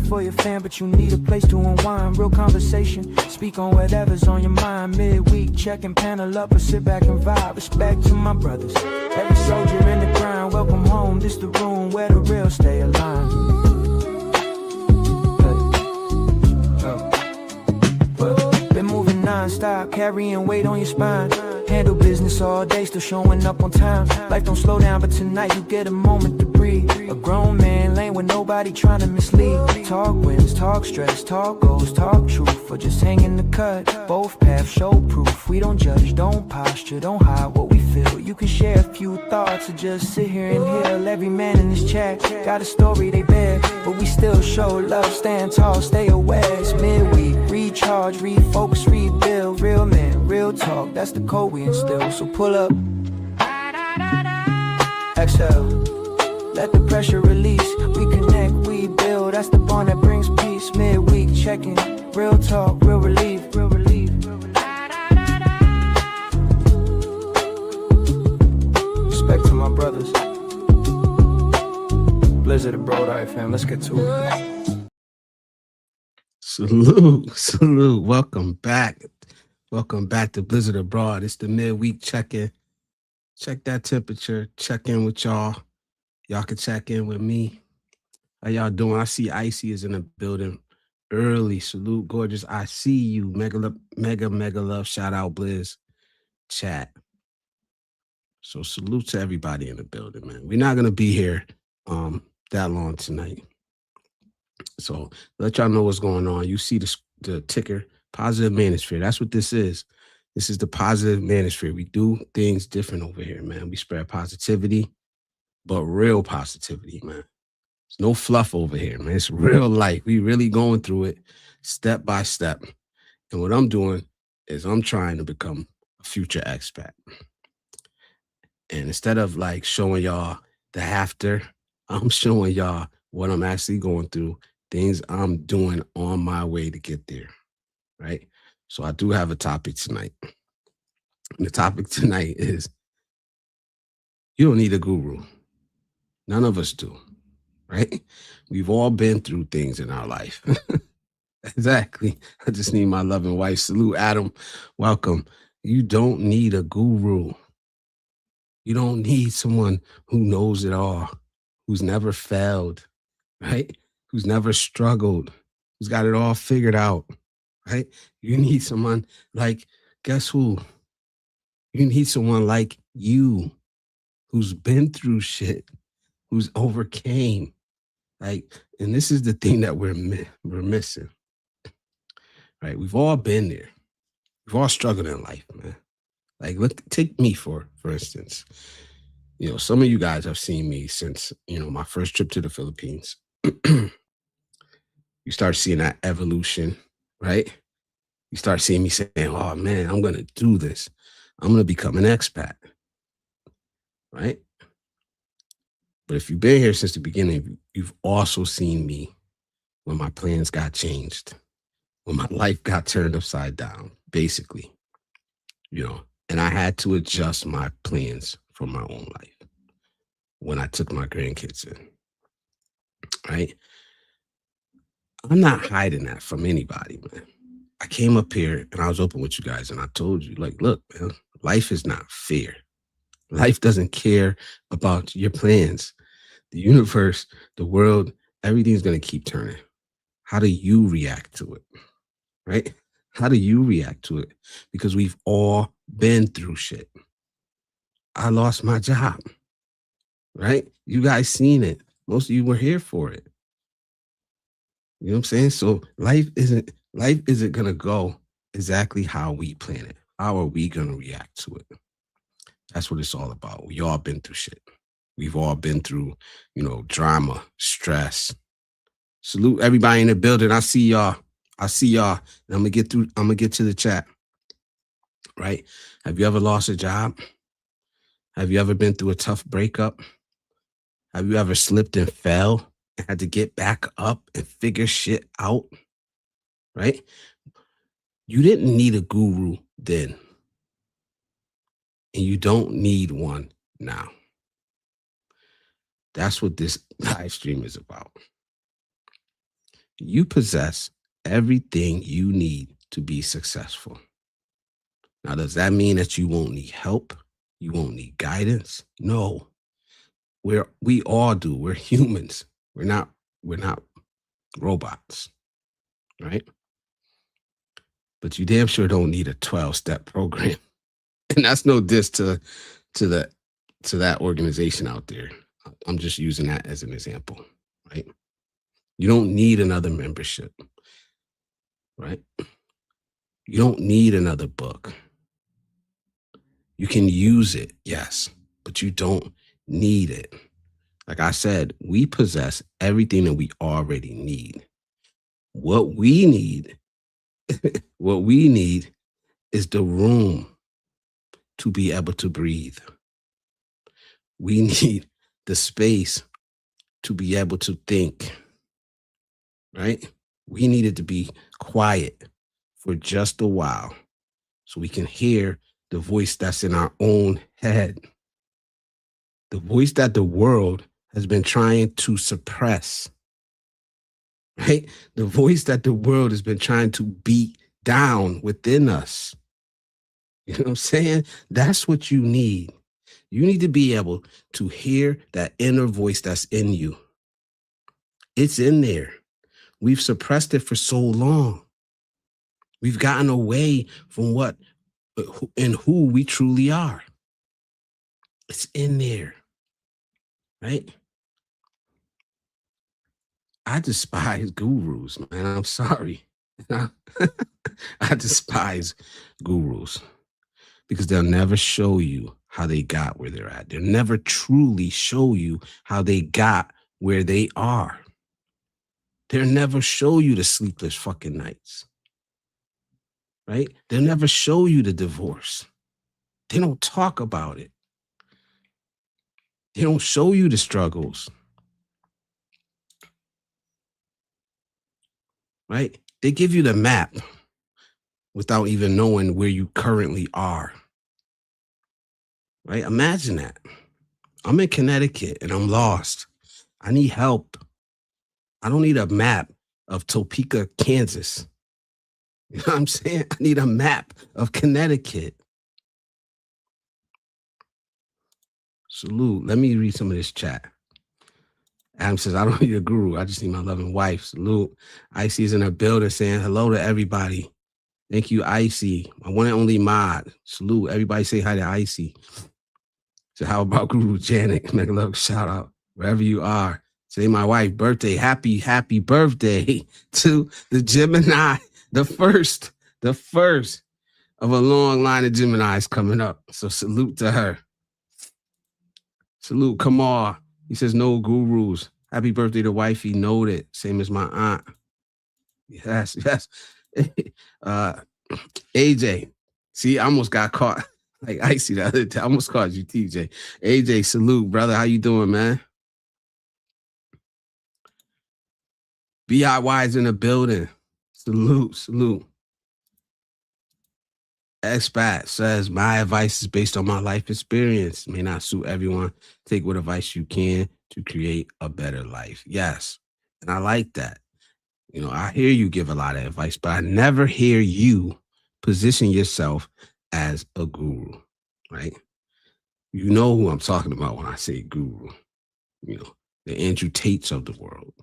grind for your fam, but you need a place to unwind. Real conversation, speak on whatever's on your mind. Midweek, checking panel up or sit back and vibe. Respect to my brothers, every soldier in the grind. Welcome home, this the room where the real stay aligned. Been moving non-stop, carrying weight on your spine. Handle business all day, still showing up on time. Life don't slow down, but tonight you get a moment to breathe. A grown man lane with nobody trying to mislead. Talk wins, talk stress, talk goals, talk truth, or just hang in the cut. Both paths show proof. We don't judge, don't posture, don't hide what we feel. You can share a few thoughts or just sit here and heal. Every man in this chat got a story they bear, but we still show love, stand tall, stay aware. It's midweek, recharge, refocus, rebuild. Real man, real talk, that's the code we instill. So pull up, exhale, let the pressure release. We connect, we build, that's the bond that brings peace. Midweek checking, real talk, real relief, real relief. Respect to my brothers. Blizzardabroad, alright fam, let's get to it. Salute. Welcome back to Blizzardabroad. It's the midweek check-in. Check that temperature, check in with y'all. Y'all can check in with me. How y'all doing? I see Icy is in the building early. Salute, gorgeous. I see you. Mega love. Shout out, Blizz. Chat. So salute to everybody in the building, man. We're not gonna be here that long tonight. So let y'all know what's going on. You see the ticker, Positive Manosphere. That's what this is. This is the Positive Manosphere. We do things different over here, man. We spread positivity, but real positivity, man. There's no fluff over here, man. It's real life. We really going through it step by step. And what I'm doing is I'm trying to become a future expat. And instead of like showing y'all the after, I'm showing y'all what I'm actually going through, things I'm doing on my way to get there, right? So I do have a topic tonight. And the topic tonight is, you don't need a guru. None of us do, right? We've all been through things in our life. Exactly. I just need my loving wife. Salute, Adam. Welcome. You don't need a guru. You don't need someone who knows it all, who's never failed, right? Who's never struggled, who's got it all figured out, right? You need someone like, guess who? You need someone like you, who's been through shit, who's overcame. Like, and this is the thing that we're missing, right? We've all been there. We've all struggled in life, man. Like, look, take me for instance. You know, some of you guys have seen me since, my first trip to the Philippines. You start seeing that evolution, right? You start seeing me saying, oh man, I'm going to do this. I'm going to become an expat, right? But if you've been here since the beginning, you've also seen me when my plans got changed, when my life got turned upside down, basically, and I had to adjust my plans for my own life when I took my grandkids in, right? I'm not hiding that from anybody, man. I came up here and I was open with you guys and I told you, like, look, man, life is not fair. Life doesn't care about your plans. The universe, the world, everything's going to keep turning. How do you react to it, right? How do you react to it? Because we've all been through shit. I lost my job, right? You guys seen it. Most of you were here for it. You know what I'm saying? So life isn't going to go exactly how we plan it. How are we going to react to it? That's what it's all about. We all been through shit. We've all been through, drama, stress. Salute everybody in the building. I see y'all. And I'm going to get to the chat. Right? Have you ever lost a job? Have you ever been through a tough breakup? Have you ever slipped and fell and had to get back up and figure shit out? Right? You didn't need a guru then. And you don't need one now. That's what this live stream is about. You possess everything you need to be successful. Now, does that mean that you won't need help? You won't need guidance? No. We all do. We're humans. We're not robots, right? But you damn sure don't need a 12-step program. And that's no diss to that organization out there. I'm just using that as an example, right? You don't need another membership, right? You don't need another book. You can use it, yes, but you don't need it. Like I said, we possess everything that we already need. What we need, what we need is the room to be able to breathe. We need the space to be able to think, right? We needed to be quiet for just a while so we can hear the voice that's in our own head, the voice that the world has been trying to suppress, right? The voice that the world has been trying to beat down within us. You know what I'm saying? That's what you need. You need to be able to hear that inner voice that's in you. It's in there. We've suppressed it for so long. We've gotten away from what and who we truly are. It's in there, right? I despise gurus, man. I'm sorry. I despise gurus because they'll never show you how they got where they're at. They'll never truly show you how they got where they are. They'll never show you the sleepless fucking nights, right? They'll never show you the divorce. They don't talk about it. They don't show you the struggles, right? They give you the map without even knowing where you currently are, right? Imagine that. I'm in Connecticut and I'm lost. I need help. I don't need a map of Topeka, Kansas. You know what I'm saying? I need a map of Connecticut. Salute. Let me read some of this chat. Adam says, I don't need a guru. I just need my loving wife. Salute. Icy's in her building saying hello to everybody. Thank you, Icy. My one and only mod. Salute. Everybody say hi to Icy. So how about Guru Janet? Make a little shout out wherever you are. Say my wife's birthday. Happy birthday to the Gemini. The first of a long line of Geminis coming up. So salute to her. Salute, come on. He says no gurus. Happy birthday to wifey. Noted. Same as my aunt. Yes. AJ. See, I almost got caught. Like Icy the other day. I almost called you TJ. AJ, salute, brother. How you doing, man? BIY's in the building. Salute. Expat says, my advice is based on my life experience. May not suit everyone. Take what advice you can to create a better life. Yes. And I like that. You know, I hear you give a lot of advice, but I never hear you position yourself as a guru, right? You know who I'm talking about when I say guru. You know, the Andrew Tates of the world.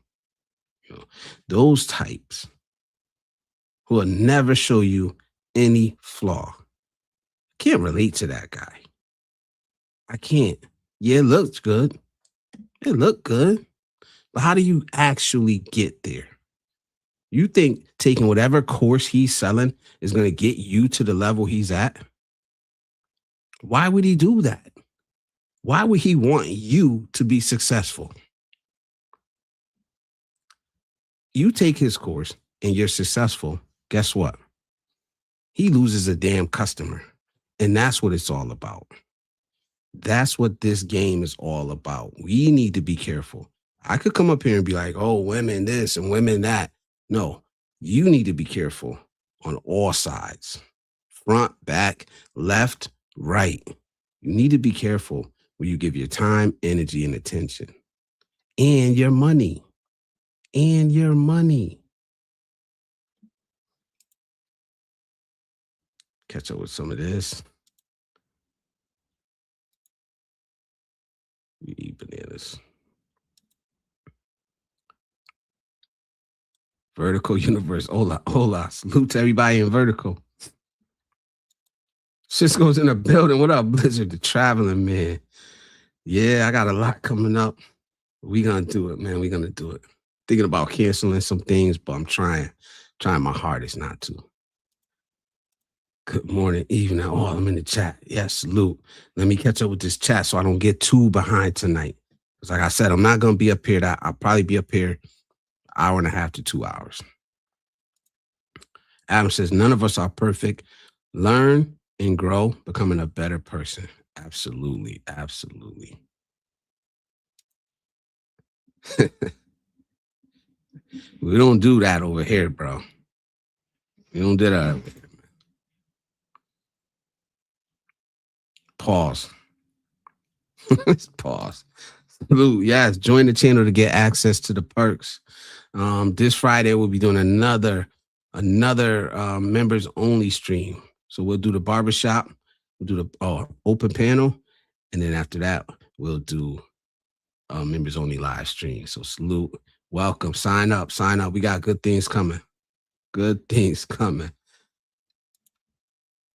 You know, those types who will never show you any flaw. Can't relate to that guy. I can't. Yeah, it looks good. It looked good. But how do you actually get there? You think taking whatever course he's selling is going to get you to the level he's at? Why would he do that? Why would he want you to be successful? You take his course and you're successful. Guess what? He loses a damn customer. And that's what it's all about. That's what this game is all about. We need to be careful. I could come up here and be like, oh, women this and women that. No, you need to be careful on all sides. Front, back, left, right. You need to be careful where you give your time, energy, and attention. And your money. and your money. Catch up with some of this. We eat bananas. Vertical universe. Hola, hola. Salute to everybody in vertical. Cisco's in the building. What up, Blizzard? The traveling man. Yeah, I got a lot coming up. We gonna do it, man. We gonna do it. Thinking about canceling some things, but I'm trying my hardest not to. Good morning, evening. Oh, I'm in the chat. Yes, salute. Let me catch up with this chat so I don't get too behind tonight. Because like I said, I'm not gonna be up here. I'll probably be up here hour and a half to 2 hours. Adam says, none of us are perfect. Learn and grow, becoming a better person. Absolutely. Absolutely. We don't do that over here, bro. We don't do that over here, man. Pause. Pause. Salute. Yes, join the channel to get access to the perks. This Friday, we'll be doing another members only stream. So we'll do the barbershop, we'll do the open panel, and then after that, we'll do members only live stream. So salute, welcome, sign up. We got good things coming.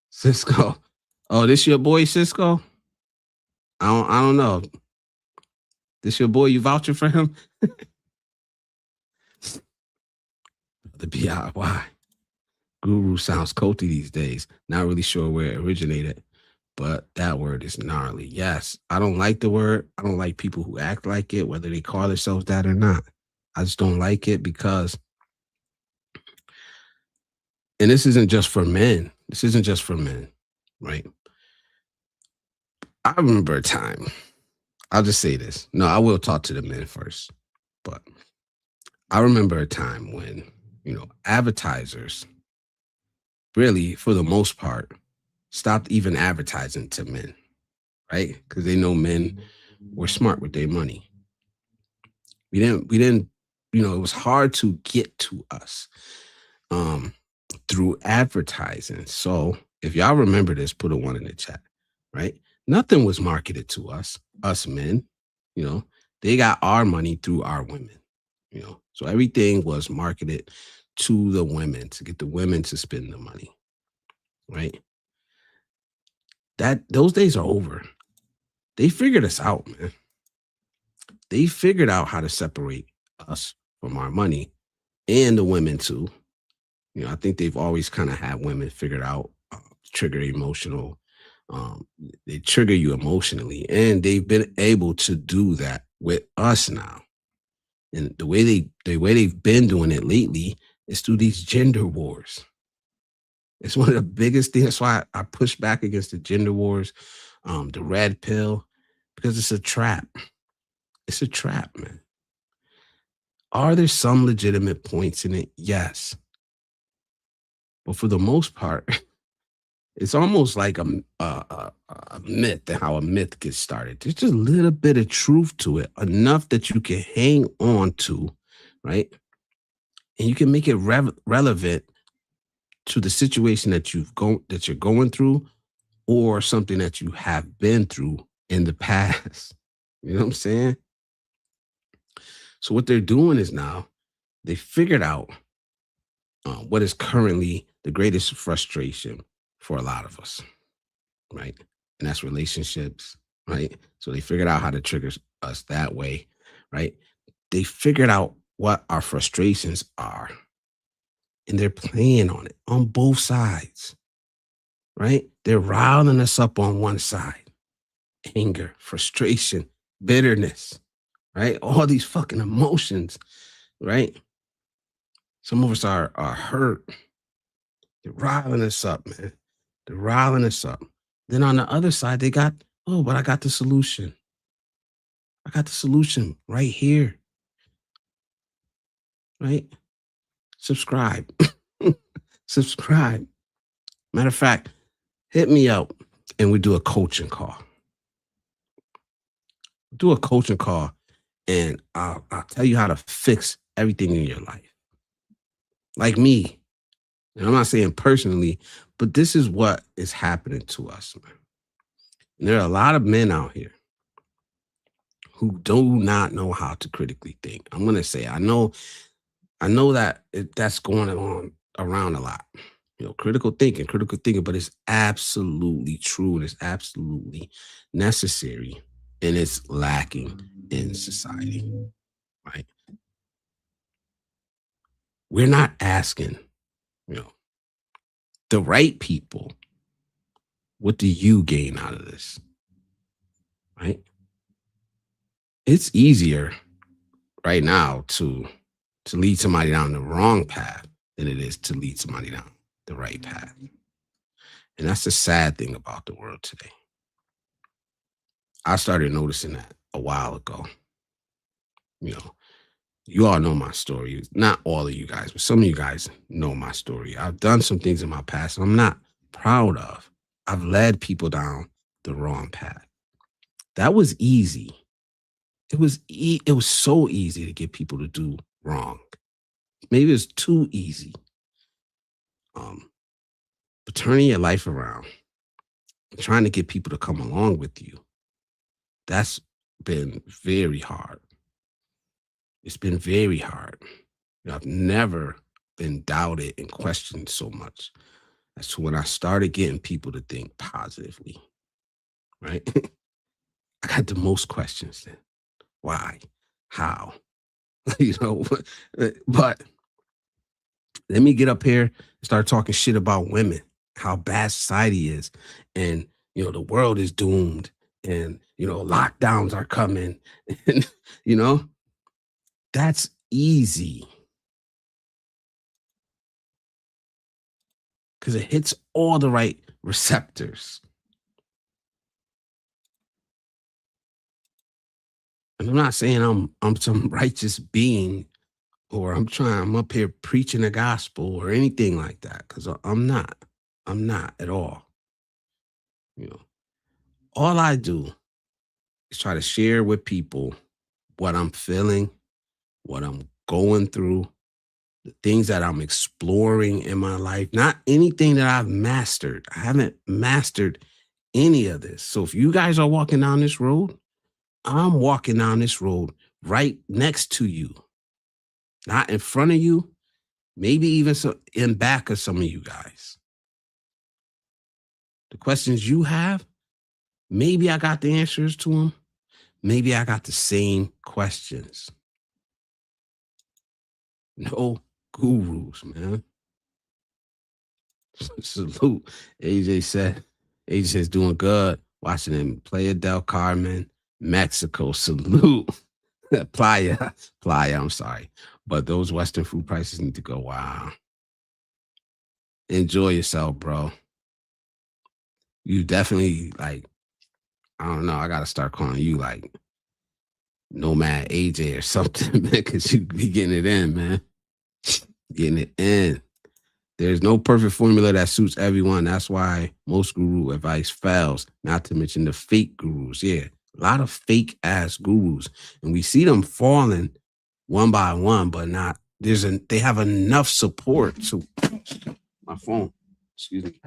Cisco. Oh, this your boy, Cisco? I don't know. This your boy, you vouching for him? The DIY. Guru sounds culty these days. Not really sure where it originated, but that word is gnarly. Yes, I don't like the word. I don't like people who act like it, whether they call themselves that or not. I just don't like it because, and this isn't just for men. Right? I remember a time, I'll just say this. No, I will talk to the men first, but I remember a time when, advertisers really, for the most part, stopped even advertising to men, right? Because they know men were smart with their money. We didn't, it was hard to get to us through advertising. So if y'all remember this, put a 1 in the chat, right? Nothing was marketed to us men, they got our money through our women, so everything was marketed to the women to get the women to spend the money, right? Those days are over. They figured us out, man. They figured out how to separate us from our money and the women too. I think they've always kind of had women figured out, trigger emotional. They trigger you emotionally, and they've been able to do that with us now. And the way they've been doing it lately is through these gender wars. It's one of the biggest things. That's why I push back against the gender wars, the red pill, because it's a trap. It's a trap, man. Are there some legitimate points in it? Yes. But for the most part, it's almost like a myth, and how a myth gets started. There's just a little bit of truth to it, enough that you can hang on to, right? And you can make it relevant to the situation that you're going through, or something that you have been through in the past. You know what I'm saying? So what they're doing is now they figured out what is currently the greatest frustration for a lot of us, right? And that's relationships, right? So they figured out how to trigger us that way, right? They figured out what our frustrations are, and they're playing on it on both sides, right? They're riling us up on one side, anger, frustration, bitterness, right? All these fucking emotions, right? Some of us are hurt. They're riling us up, man. They're riling us up. Then on the other side, they got, but I got the solution. I got the solution right here. Right? Subscribe. Subscribe. Matter of fact, hit me up and we do a coaching call. Do a coaching call, and I'll tell you how to fix everything in your life. Like me. And I'm not saying personally, but this is what is happening to us, man. And there are a lot of men out here who do not know how to critically think. I'm gonna say I know that that's going on around a lot. Critical thinking, but it's absolutely true and it's absolutely necessary, and it's lacking in society, right? We're not asking, you know, the right people, what do you gain out of this, right? It's easier right now to lead somebody down the wrong path than it is to lead somebody down the right path. And that's the sad thing about the world today. I started noticing that a while ago. You know, you all know my story. Not all of you guys, but some of you guys know my story. I've done some things in my past I'm not proud of. I've led people down the wrong path. That was easy. It was so easy to get people to do wrong. Maybe it's too easy. But turning your life around and trying to get people to come along with you, that's been very hard. It's been very hard. I've never been doubted and questioned so much as to when I started getting people to think positively, right? I got the most questions then. Why? How? But let me get up here and start talking shit about women, how bad society is, and the world is doomed, and lockdowns are coming, and that's easy because it hits all the right receptors. And I'm not saying I'm some righteous being or I'm up here preaching the gospel or anything like that, because I'm not. I'm not at all. All I do is try to share with people what I'm feeling, what I'm going through, the things that I'm exploring in my life, not anything that I've mastered. I haven't mastered any of this. So if you guys are walking down this road, I'm walking down this road right next to you, not in front of you, maybe even in back of some of you guys. The questions you have, maybe I got the answers to them. Maybe I got the same questions. No gurus, man. Salute. AJ says doing good. Watching him play Del Carmen, Mexico. Salute. Playa, I'm sorry. But those Western food prices need to go. Wow. Enjoy yourself, bro. You definitely I don't know. I gotta start calling you Nomad AJ or something, man, because you be getting it in, man. Getting it in. There's no perfect formula that suits everyone. That's why most guru advice fails, not to mention the fake gurus. Yeah, a lot of fake ass gurus. And we see them falling one by one, but not, they have enough support. So my phone, excuse me.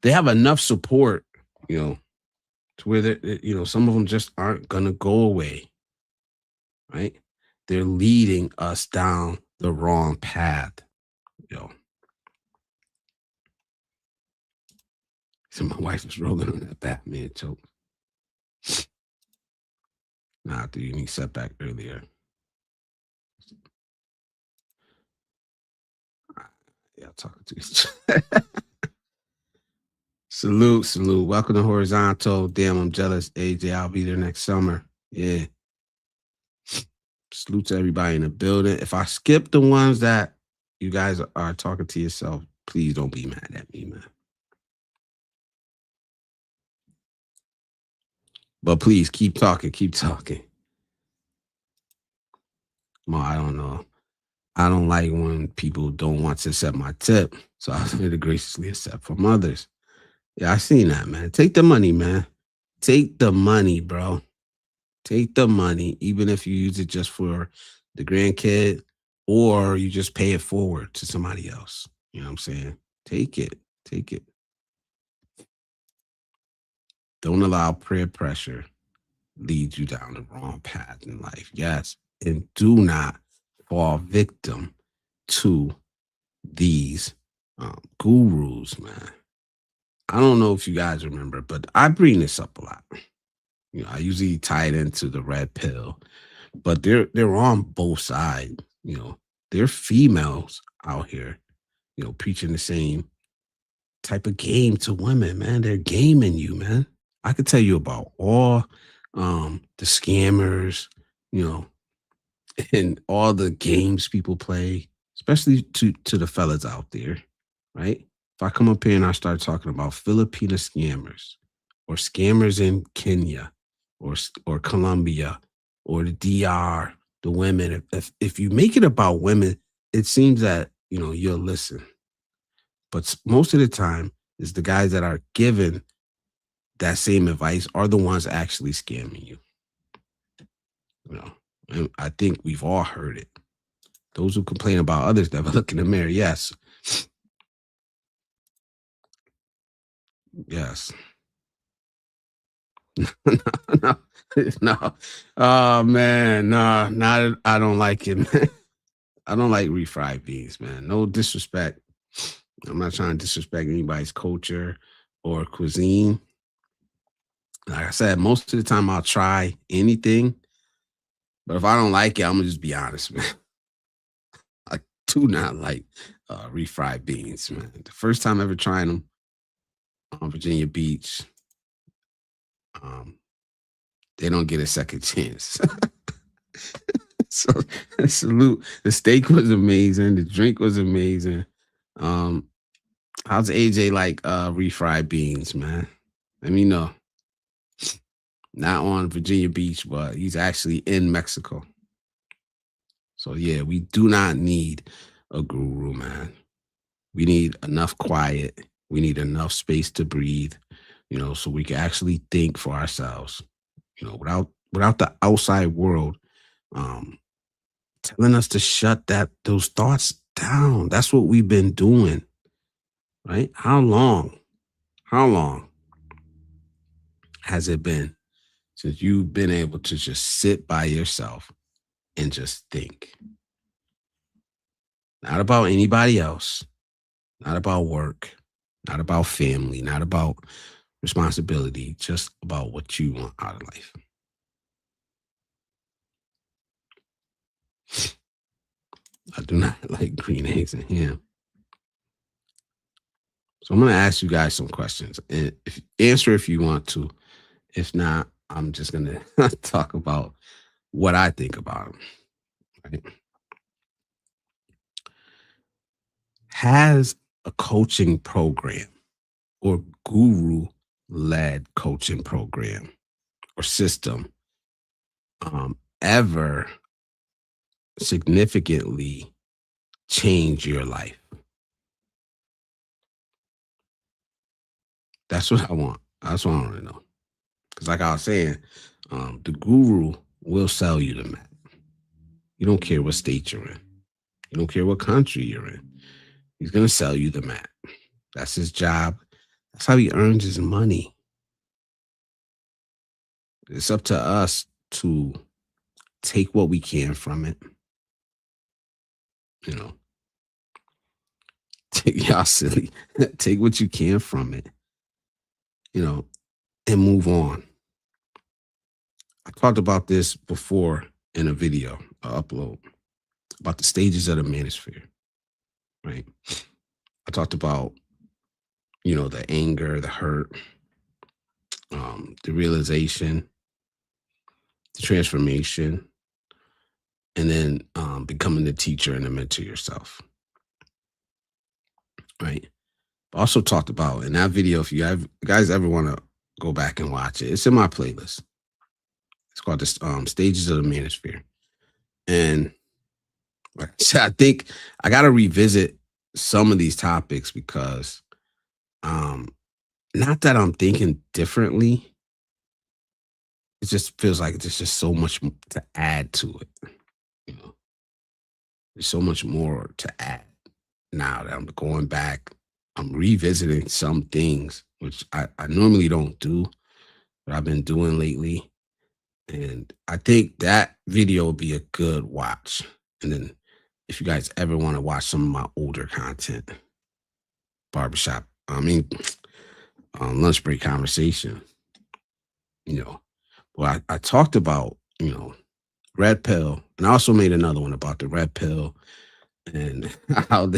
They have enough support, to where some of them just aren't gonna go away. Right? They're leading us down the wrong path. So my wife was rolling on that Batman choke. Nah, after you need setback earlier. Yeah, I'm talking to you. Salute. Welcome to Horizontal. Damn, I'm jealous. AJ, I'll be there next summer. Yeah. Salute to everybody in the building. If I skip the ones that you guys are talking to yourself, please don't be mad at me, man. But please keep talking. Well, I don't know. I don't like when people don't want to accept my tip. So I was here to graciously accept from others. Yeah, I seen that, man. Take the money, man. Take the money, bro. Take the money, even if you use it just for the grandkid, or you just pay it forward to somebody else. You know what I'm saying? Take it. Take it. Don't allow peer pressure lead you down the wrong path in life. Yes. And do not fall victim to these gurus, man. I don't know if you guys remember, but I bring this up a lot. You know, I usually tie it into the red pill, but they're on both sides. You know, they're females out here, you know, preaching the same type of game to women, man. They're gaming you, man. I could tell you about all the scammers, you know, and all the games people play, especially to the fellas out there, right? If I come up here and I start talking about Filipino scammers or scammers in Kenya or Colombia or the DR, the women, if you make it about women, it seems that you know you'll listen. But most of the time, is the guys that are given that same advice are the ones actually scamming you. You know, and I think we've all heard it. Those who complain about others never look in the mirror. Yes, yes. no, no. Oh man, no, not. I don't like it, man. I don't like refried beans, man. No disrespect. I'm not trying to disrespect anybody's culture or cuisine. Like I said, most of the time I'll try anything, but if I don't like it, I'm gonna just be honest, man. I do not like refried beans, man. The first time ever trying them on Virginia Beach, um, they don't get a second chance. So salute. The steak was amazing. The drink was amazing. Um, how's AJ like refried beans, man? Let me know. Not on Virginia Beach, but he's actually in Mexico. So yeah, we do not need a guru, man. We need enough quiet. We need enough space to breathe, you know, so we can actually think for ourselves, you know, without the outside world um telling us to shut those thoughts down. That's what we've been doing, right? How long? How long has it been since you've been able to just sit by yourself and just think? Not about anybody else, not about work, not about family, not about responsibility, just about what you want out of life. I do not like green eggs and ham. So I'm going to ask you guys some questions and answer if you want to. If not, I'm just going to talk about what I think about them. Right? Has a coaching program or guru led coaching program or system ever significantly change your life? That's what I want. That's what I want to know. Because, like I was saying, the guru will sell you the map. You don't care what state you're in. You don't care what country you're in. He's going to sell you the map. That's his job. That's how he earns his money. It's up to us to take what we can from it. You know, take y'all silly. Take what you can from it. You know, and move on. I talked about this before in a video upload about the stages of the manosphere, right? I talked about, you know, the anger, the hurt, the realization, the transformation, and then becoming the teacher and the mentor yourself, right? Also talked about in that video, if guys ever want to go back and watch it, it's in my playlist. It's called the Stages of the Manosphere. And like I said, I think I got to revisit some of these topics because not that I'm thinking differently. It just feels like there's just so much to add to it. You know, There's so much more to add now that I'm going back. I'm revisiting some things, which I normally don't do, but I've been doing lately. And I think that video will be a good watch. And then if you guys ever want to watch some of my older content, barbershop, lunch break conversation, well, I talked about, red pill, and I also made another one about the red pill and how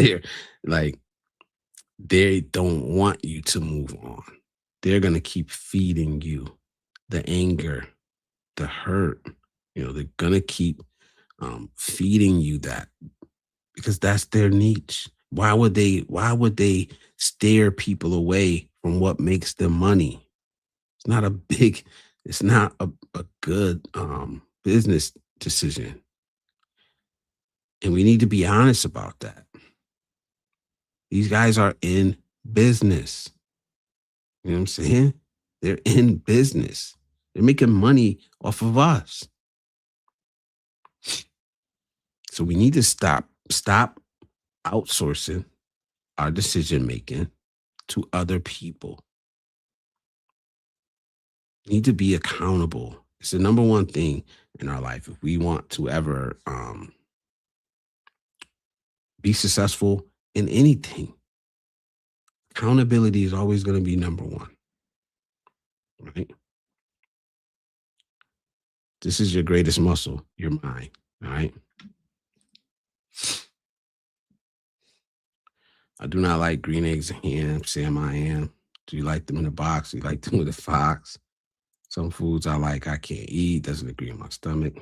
like they don't want you to move on. They're gonna keep feeding you the anger, the hurt. They're gonna keep feeding you that because that's their niche. Why would they steer people away from what makes them money? It's not a big, it's not a good business decision. And we need to be honest about that. These guys are in business. You know what I'm saying? They're in business. They're making money off of us. So we need to stop outsourcing our decision making to other people. We need to be accountable. It's the number one thing in our life. If we want to ever be successful in anything, accountability is always going to be number one, right? This is your greatest muscle, your mind, all right? I do not like green eggs and ham, Sam I am. Do you like them in a box? Do you like them with a fox? Some foods I like, I can't eat, doesn't agree with my stomach.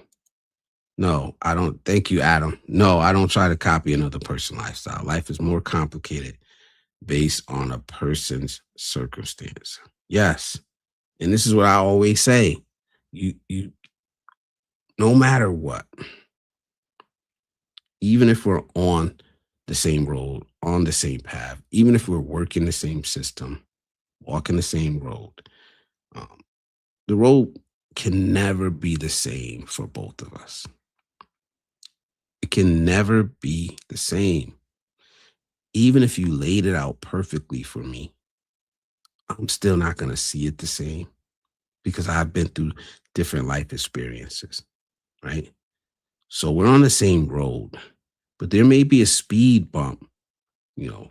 No, I don't. Thank you, Adam. No, I don't try to copy another person's lifestyle. Life is more complicated based on a person's circumstance. Yes. And this is what I always say. You no matter what, even if we're on the same road, on the same path, even if we're working the same system, walking the same road, um, the road can never be the same for both of us. It can never be the same. Even if you laid it out perfectly for me, I'm still not going to see it the same because I've been through different life experiences, right? So we're on the same road, but there may be a speed bump,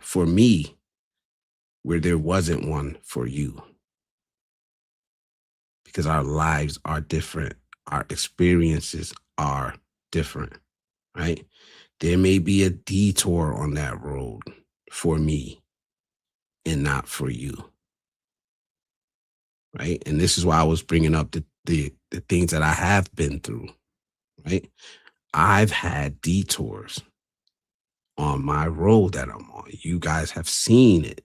for me where there wasn't one for you because our lives are different. Our experiences are different, right? There may be a detour on that road for me and not for you, right? And this is why I was bringing up the things that I have been through, right? I've had detours on my road that I'm on. You guys have seen it.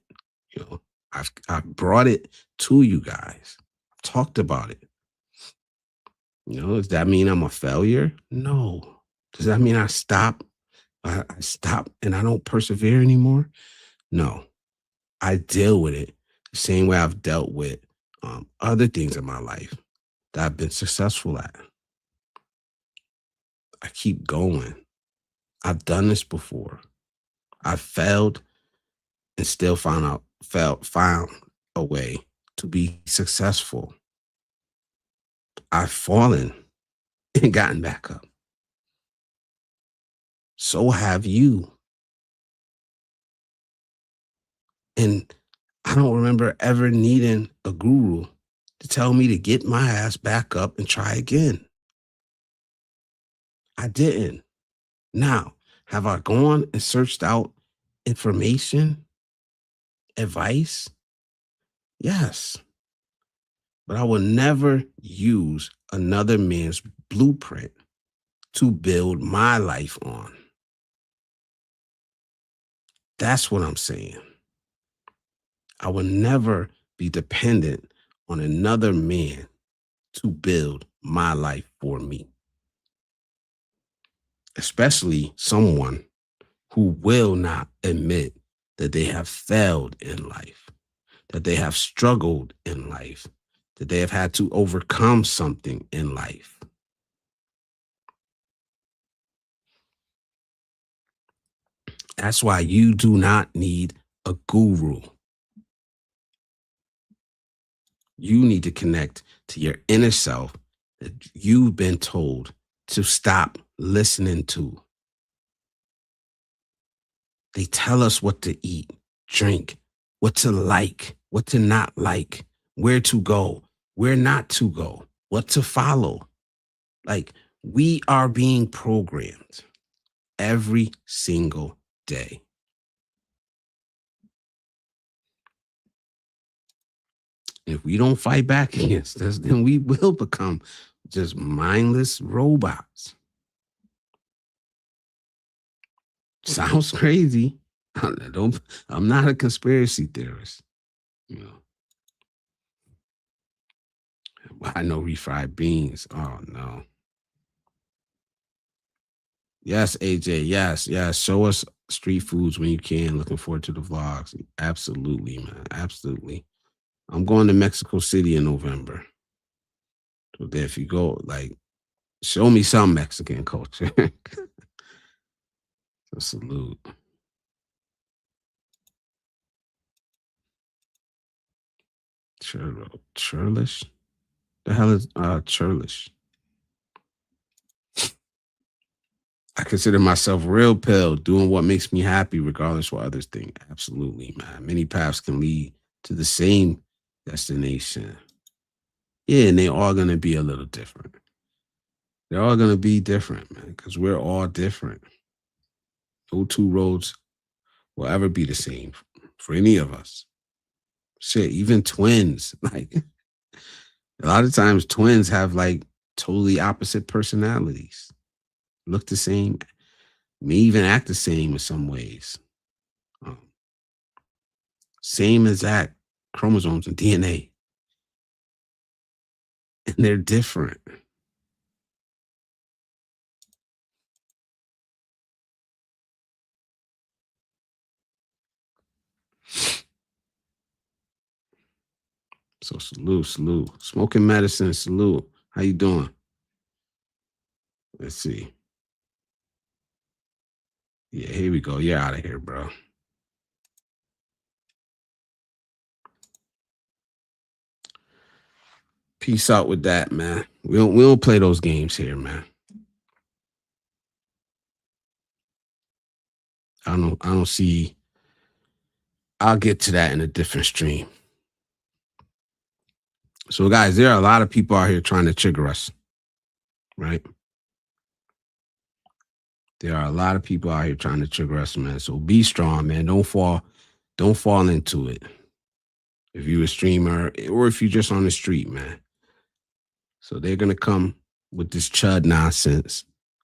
I've brought it to you guys. I've talked about it. Does that mean I'm a failure? No. Does that mean I stop? I stop and I don't persevere anymore? No. I deal with it the same way I've dealt with other things in my life that I've been successful at. I keep going. I've done this before. I've failed and still found a way to be successful. I've fallen and gotten back up. So have you. And I don't remember ever needing a guru to tell me to get my ass back up and try again. I didn't. Now, have I gone and searched out information, advice? Yes. But I will never use another man's blueprint to build my life on. That's what I'm saying. I will never be dependent on another man to build my life for me, especially someone who will not admit that they have failed in life, that they have struggled in life, that they have had to overcome something in life. That's why you do not need a guru. You need to connect to your inner self that you've been told to stop listening to. They tell us what to eat, drink, what to like, what to not like, where to go, where not to go, what to follow. Like, we are being programmed every single day. If we don't fight back against this, then we will become just mindless robots. Sounds crazy. I'm not a conspiracy theorist. You know, I know refried beans. Oh no. Yes, AJ. Yes, yes. Show us street foods when you can. Looking forward to the vlogs. Absolutely, man. Absolutely. I'm going to Mexico City in November. So then if you go, like, show me some Mexican culture. So salute. Churlish? The hell is churlish? I consider myself real pill, doing what makes me happy, regardless what others think. Absolutely, man. Many paths can lead to the same destination. Yeah, and they're all gonna be a little different. They're all gonna be different, man, because we're all different. No two roads will ever be the same for any of us. Shit, even twins. Like a lot of times twins have like totally opposite personalities. Look the same, may even act the same in some ways. Um, Same exact chromosomes and DNA. And they're different. So salute. Smoking medicine, salute. How you doing? Let's see. Yeah, here we go. You're out of here, bro. Peace out with that, man. We don't play those games here, man. I don't see. I'll get to that in a different stream. So, guys, there are a lot of people out here trying to trigger us, right? There are a lot of people out here trying to trigger us, man. So be strong, man. Don't fall into it. If you're a streamer or if you're just on the street, man. So they're gonna come with this chud nonsense.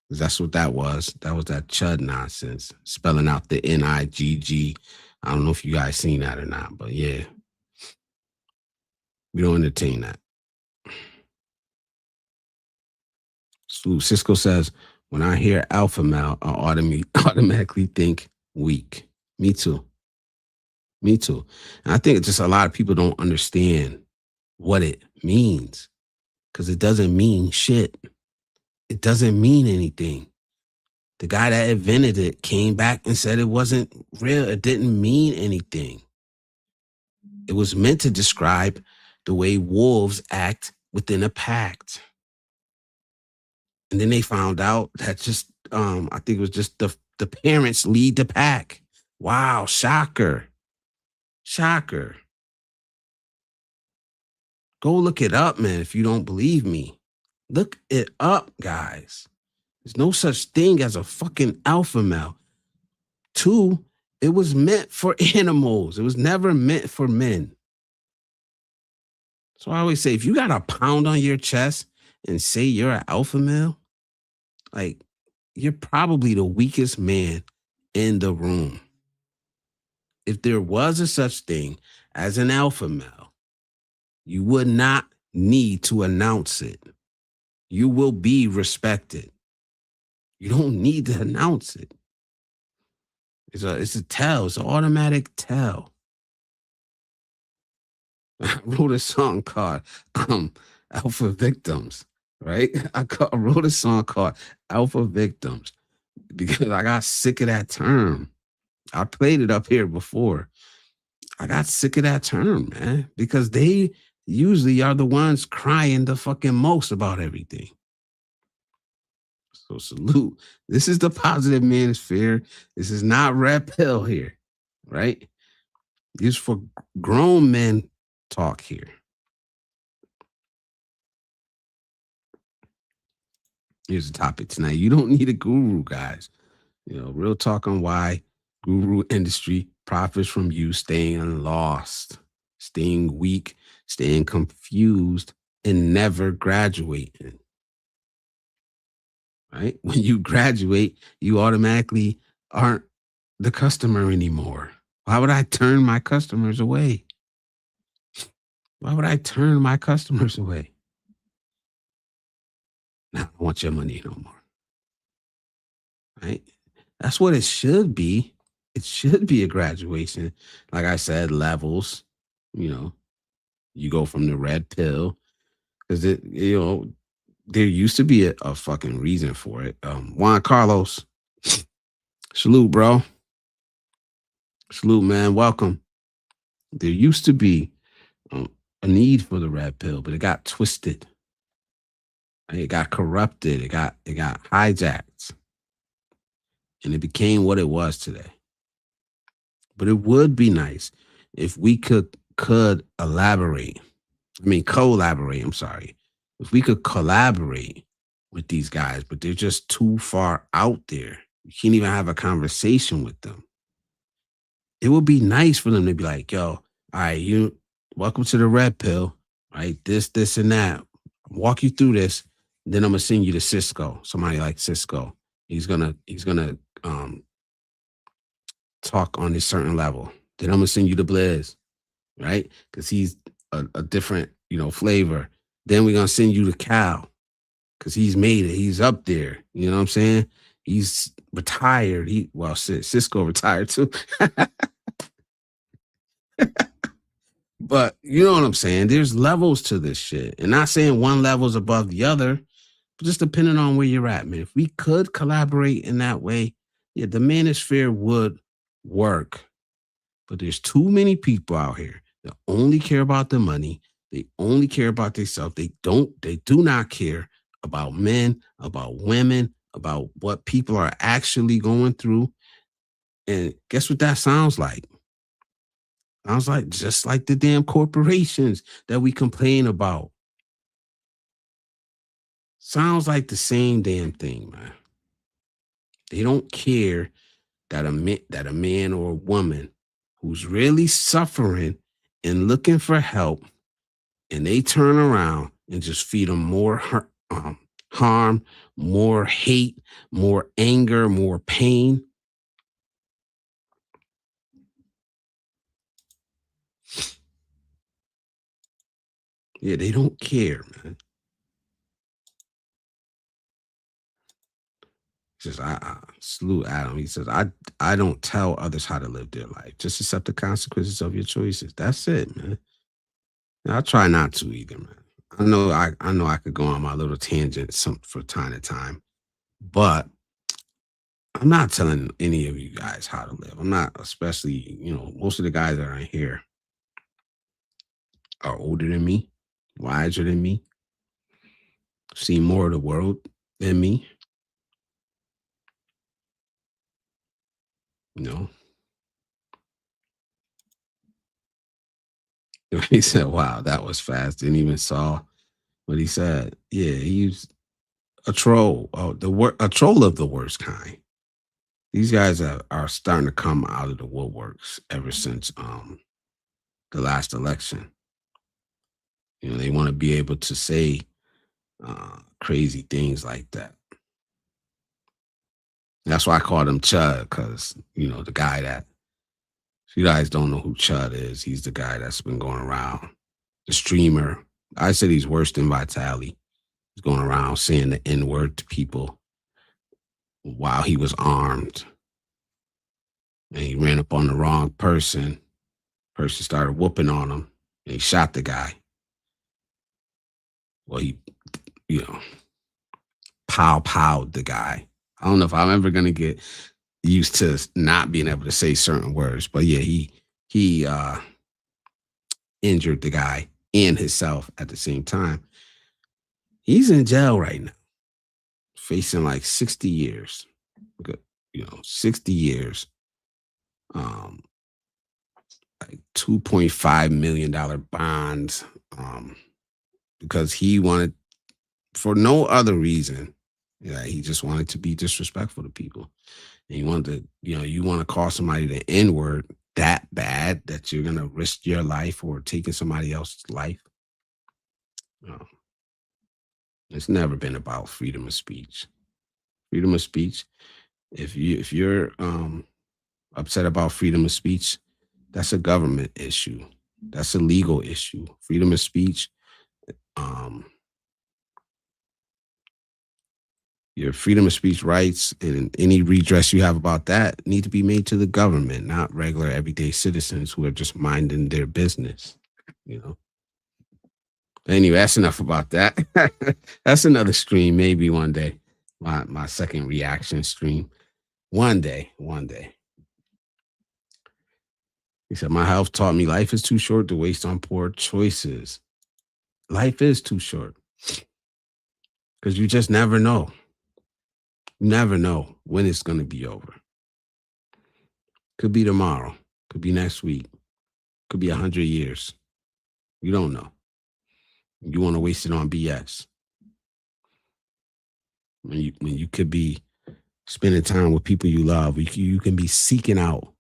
That's what that was. That was that chud nonsense. Spelling out the NIGG. I don't know if you guys seen that or not, but yeah. We don't entertain that. So Cisco says, when I hear alpha male, I automatically think weak. Me too. And I think it's just a lot of people don't understand what it means because it doesn't mean shit. It doesn't mean anything. The guy that invented it came back and said it wasn't real. It didn't mean anything. It was meant to describe the way wolves act within a pack. And then they found out that just, I think it was just the parents lead the pack. Wow, shocker. Go look it up, man, if you don't believe me. Look it up, guys. There's no such thing as a fucking alpha male. 2, it was meant for animals. It was never meant for men. So I always say, if you got a pound on your chest and say you're an alpha male, like, you're probably the weakest man in the room. If there was a such thing as an alpha male, you would not need to announce it. You will be respected. You don't need to announce it. It's a tell. It's an automatic tell. I wrote a song called Alpha Victims, right? I wrote a song called Alpha Victims because I got sick of that term. I played it up here before. I got sick of that term, man, because they usually are the ones crying the fucking most about everything. So salute. This is the positive manosphere. This is not red pill here, right? This is for grown men talk here. Here's the topic tonight. You don't need a guru, guys. Real talk on why guru industry profits from you staying lost, staying weak, staying confused, and never graduating. Right? When you graduate, you automatically aren't the customer anymore. Why would I turn my customers away? Why would I turn my customers away? Now I don't want your money no more. Right? That's what it should be. It should be a graduation. Like I said, levels, you go from the red pill because there used to be a fucking reason for it. Juan Carlos, salute, bro. Salute, man. Welcome. There used to be a need for the red pill, but it got twisted. It got corrupted. It got hijacked, and it became what it was today. But it would be nice if we could elaborate. Collaborate. I'm sorry. If we could collaborate with these guys, but they're just too far out there. You can't even have a conversation with them. It would be nice for them to be like, yo, all right, you welcome to the red pill, right? This, and that. Walk you through this. Then I'm gonna send you to Cisco, somebody like Cisco. He's gonna talk on this certain level. Then I'm gonna send you to Blizz, right? Because he's a different, flavor. Then we're gonna send you to Cal because he's made it. He's up there. You know what I'm saying? He's retired. Cisco retired too. But you know what I'm saying? There's levels to this shit. And not saying one level's above the other, but just depending on where you're at, man. If we could collaborate in that way, yeah, the manosphere would work. But there's too many people out here that only care about the money. They only care about themselves. They do not care about men, about women, about what people are actually going through. And guess what that sounds like? Sounds like just like the damn corporations that we complain about. Sounds like the same damn thing, man. They don't care that a man or a woman who's really suffering and looking for help, and they turn around and just feed them more harm, more hate, more anger, more pain. Yeah, they don't care, man. He says, I salute Adam. He says, I don't tell others how to live their life. Just accept the consequences of your choices. That's it, man. And I try not to either, man. I know I could go on my little tangent from time to time, but I'm not telling any of you guys how to live. I'm not, especially, most of the guys that are in here are older than me, wiser than me, see more of the world than me. He said, wow, that was fast. Didn't even saw what he said. Yeah, he's a troll. Oh, a troll of the worst kind. These guys are starting to come out of the woodworks ever since the last election. They want to be able to say crazy things like that. That's why I called him Chud, because the guy that, if you guys don't know who Chud is, he's the guy that's been going around, the streamer. I said he's worse than Vitali. He's going around saying the N-word to people while he was armed. And he ran up on the wrong person. Person started whooping on him, and he shot the guy. Well, he, powed the guy. I don't know if I'm ever going to get used to not being able to say certain words. But yeah, he injured the guy and himself at the same time. He's in jail right now, facing like 60 years. 60 years. Um, like $2.5 million bonds. Because he wanted, for no other reason, he just wanted to be disrespectful to people. And he wanted to, you want to call somebody the N word that bad that you're gonna risk your life or taking somebody else's life. It's never been about freedom of speech. Freedom of speech. If you're upset about freedom of speech, that's a government issue. That's a legal issue. Freedom of speech. Your freedom of speech rights and any redress you have about that need to be made to the government, not regular everyday citizens who are just minding their business. Anyway, that's enough about that. That's another stream, maybe one day. My second reaction stream. One day. He said, my health taught me life is too short to waste on poor choices. Life is too short. Because you just never know. You never know when it's going to be over. Could be tomorrow. Could be next week. Could be 100 years. You don't know. You want to waste it on BS. When you could be spending time with people you love, you can be seeking out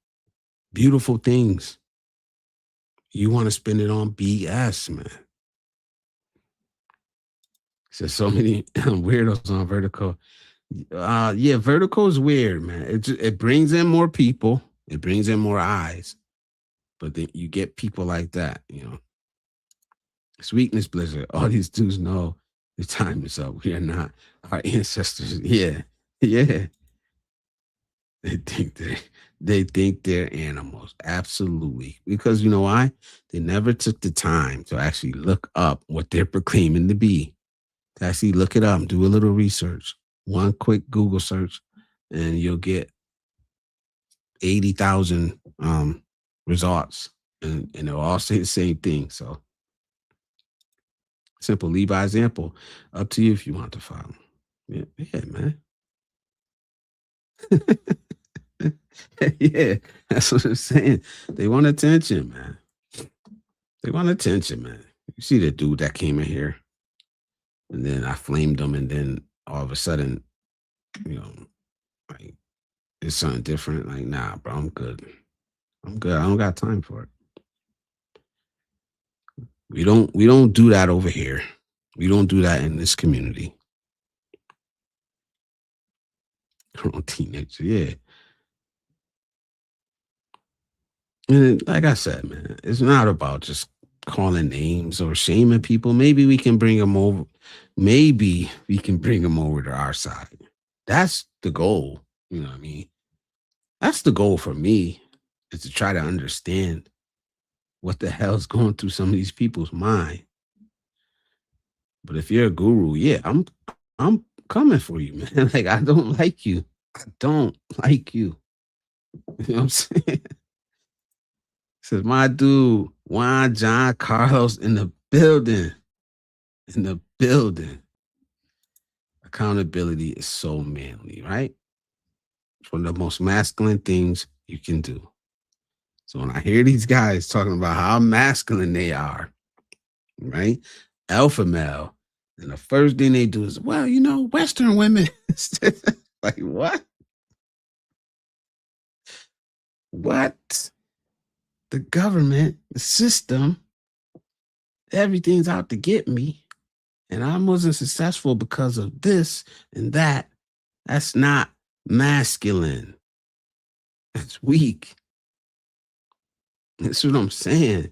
beautiful things. You want to spend it on BS, man. There's so many weirdos on Vertical. Yeah, Vertical is weird, man. It brings in more people. It brings in more eyes. But then you get people like that, It's weakness, Blizzard. All these dudes know the time is up. We are not our ancestors. Yeah. They think they're animals. Absolutely. Because you know why? They never took the time to actually look up what they're proclaiming to be. To actually look it up, do a little research. One quick Google search, and you'll get 80,000 results. And they'll all say the same thing. So simple, lead by example. Up to you if you want to follow. Yeah, man. Yeah, that's what I'm saying. They want attention, man. You see the dude that came in here, and then I flamed him, and then all of a sudden, like it's something different. Like, nah, bro, I'm good. I don't got time for it. We don't do that over here. We don't do that in this community. Teenager, yeah. And like I said, man, it's not about just calling names or shaming people. Maybe we can bring them over. Maybe we can bring them over to our side. That's the goal. You know what I mean? That's the goal for me, is to try to understand what the hell's going through some of these people's mind. But if you're a guru, yeah, I'm coming for you, man. Like, I don't like you. I don't like you. You know what I'm saying? Says my dude, Juan John Carlos in the building. In the building. Accountability is so manly, right? It's one of the most masculine things you can do. So when I hear these guys talking about how masculine they are, right? Alpha male, and the first thing they do is, well, Western women. Like, what? What? The government, the system, everything's out to get me. And I wasn't successful because of this and that. That's not masculine. That's weak. That's what I'm saying.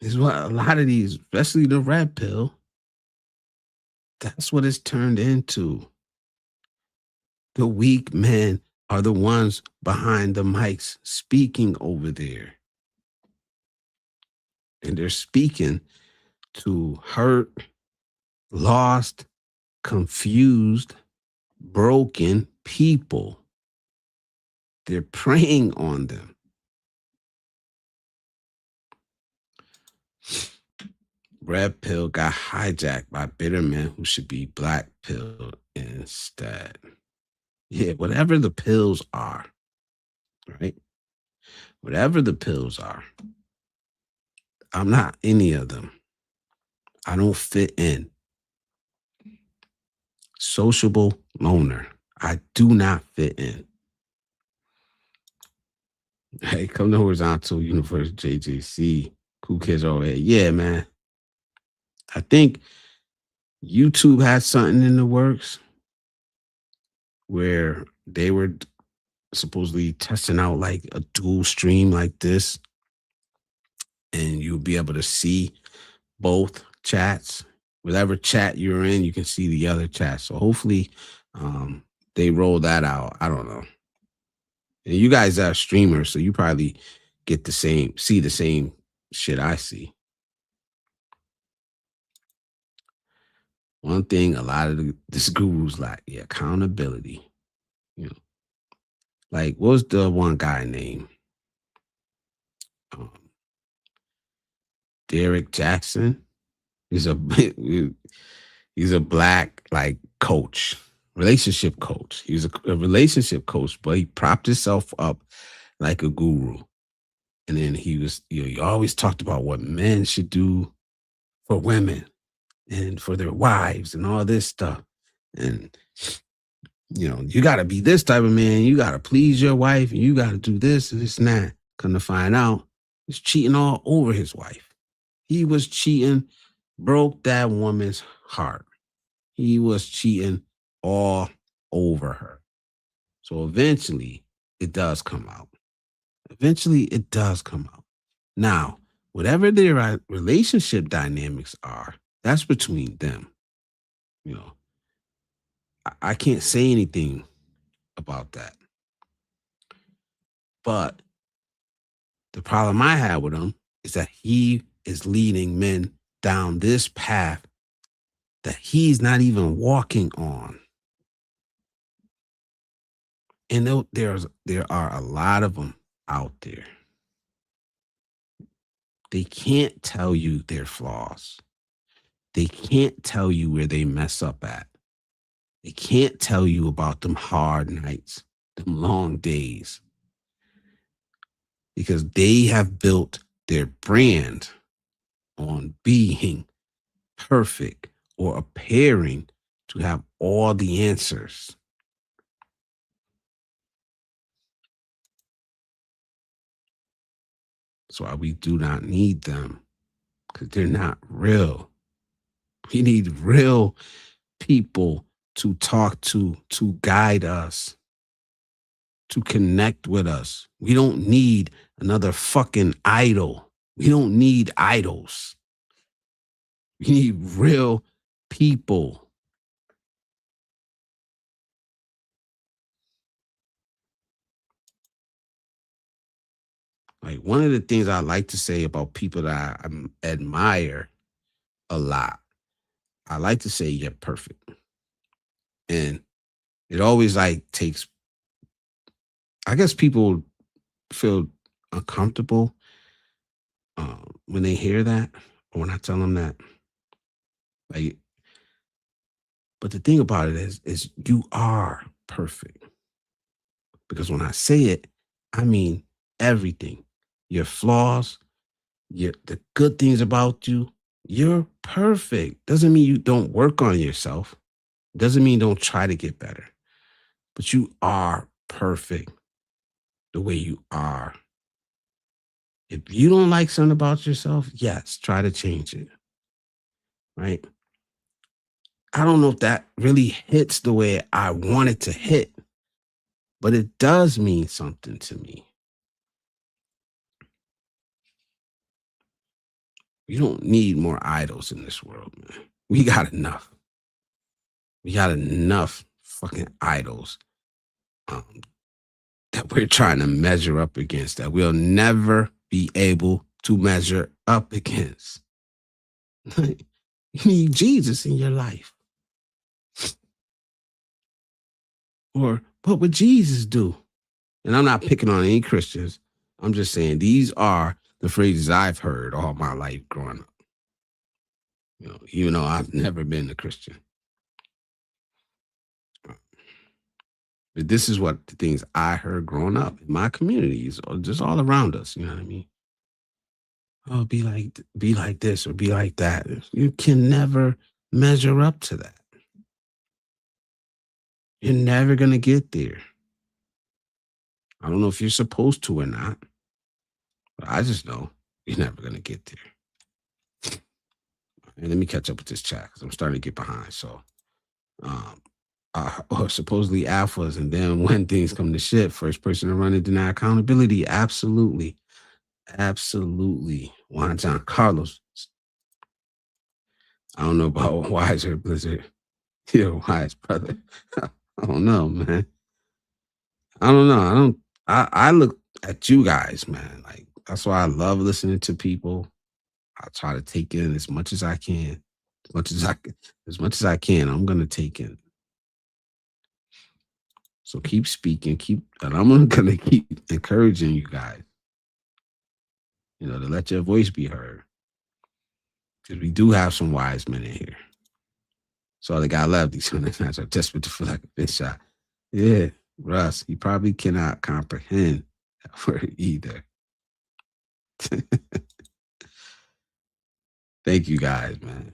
Is what a lot of these, especially the red pill, that's what it's turned into. The weak men are the ones behind the mics speaking over there. And they're speaking to hurt, lost, confused, broken people. They're preying on them. Red pill got hijacked by bitter men who should be black pill instead. Yeah, whatever the pills are, right? Whatever the pills are, I'm not any of them. I don't fit in. Sociable loner. I do not fit in. Hey, come to Horizontal Universe JJC. Cool kids over here. Yeah, man. I think YouTube had something in the works where they were supposedly testing out like a dual stream like this, and you'll be able to see both chats. Whatever chat you're in, you can see the other chat. So hopefully they roll that out. I don't know. And you guys are streamers, so you probably see the same shit I see. One thing a lot of this gurus lack, accountability. You know, like what was the one guy name? Derek Jackson. He's a he's a black like coach, relationship coach. He was a relationship coach, but he propped himself up like a guru. And then he always talked about what men should do for women and for their wives and all this stuff. And you got to be this type of man. You got to please your wife, and you got to do this and this and that. Come to find out, he's cheating all over his wife. He was cheating, broke that woman's heart. He was cheating all over her. So eventually, it does come out. Now, whatever their relationship dynamics are, that's between them. I can't say anything about that. But the problem I have with him is that he is leading men down this path that he's not even walking on. And there are a lot of them out there. They can't tell you their flaws. They can't tell you where they mess up at. They can't tell you about them hard nights, them long days. Because they have built their brand on being perfect or appearing to have all the answers. That's why we do not need them, because they're not real. We need real people to talk to guide us, to connect with us. We don't need another fucking idol. We don't need idols. We need real people. Like, one of the things I like to say about people that I admire a lot, I like to say you're perfect. And it always takes, I guess people feel uncomfortable when they hear that, or when I tell them that. But the thing about it is you are perfect. Because when I say it, I mean everything. Your flaws, the good things about you, you're perfect. Doesn't mean you don't work on yourself. Doesn't mean don't try to get better. But you are perfect the way you are. If you don't like something about yourself, yes, try to change it. Right? I don't know if that really hits the way I want it to hit, but it does mean something to me. We don't need more idols in this world, man. We got enough. We got enough fucking idols that we're trying to measure up against, that we'll never be able to measure up against. You need Jesus in your life. Or what would Jesus do? And I'm not picking on any Christians. I'm just saying these are the phrases I've heard all my life growing up. Even though I've never been a Christian. But this is what the things I heard growing up in my communities, or just all around us. You know what I mean? Oh, be like this or be like that. You can never measure up to that. You're never gonna get there. I don't know if you're supposed to or not, but I just know you're never gonna get there. And let me catch up with this chat because I'm starting to get behind. So, or supposedly alphas, and then when things come to shit, first person to run and deny accountability. Absolutely. Juan John Carlos. I don't know about Wiser Blizzard. You're wise, brother. I don't know, man. I don't know. I look at you guys, man. Like, that's why I love listening to people. I try to take in as much as I can. As much as I can, I'm gonna take in. So keep speaking, and I'm gonna keep encouraging you guys, to let your voice be heard. Because we do have some wise men in here. So the guy left, these guys are desperate to feel like a fish shot. Yeah, Russ, he probably cannot comprehend that word either. Thank you guys, man.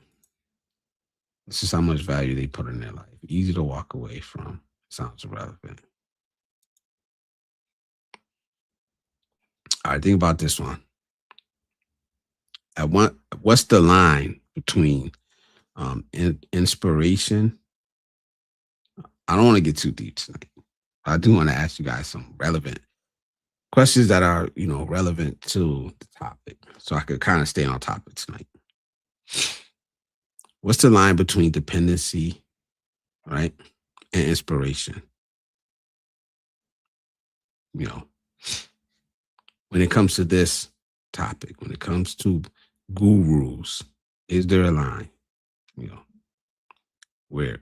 This is how much value they put in their life. Easy to walk away from. Sounds irrelevant. All right, think about this one. What's the line between inspiration? I don't want to get too deep tonight. I do want to ask you guys some relevant questions that are, relevant to the topic, so I could kind of stay on topic tonight. What's the line between dependency, right, and inspiration? When it comes to this topic, when it comes to gurus, is there a line? Where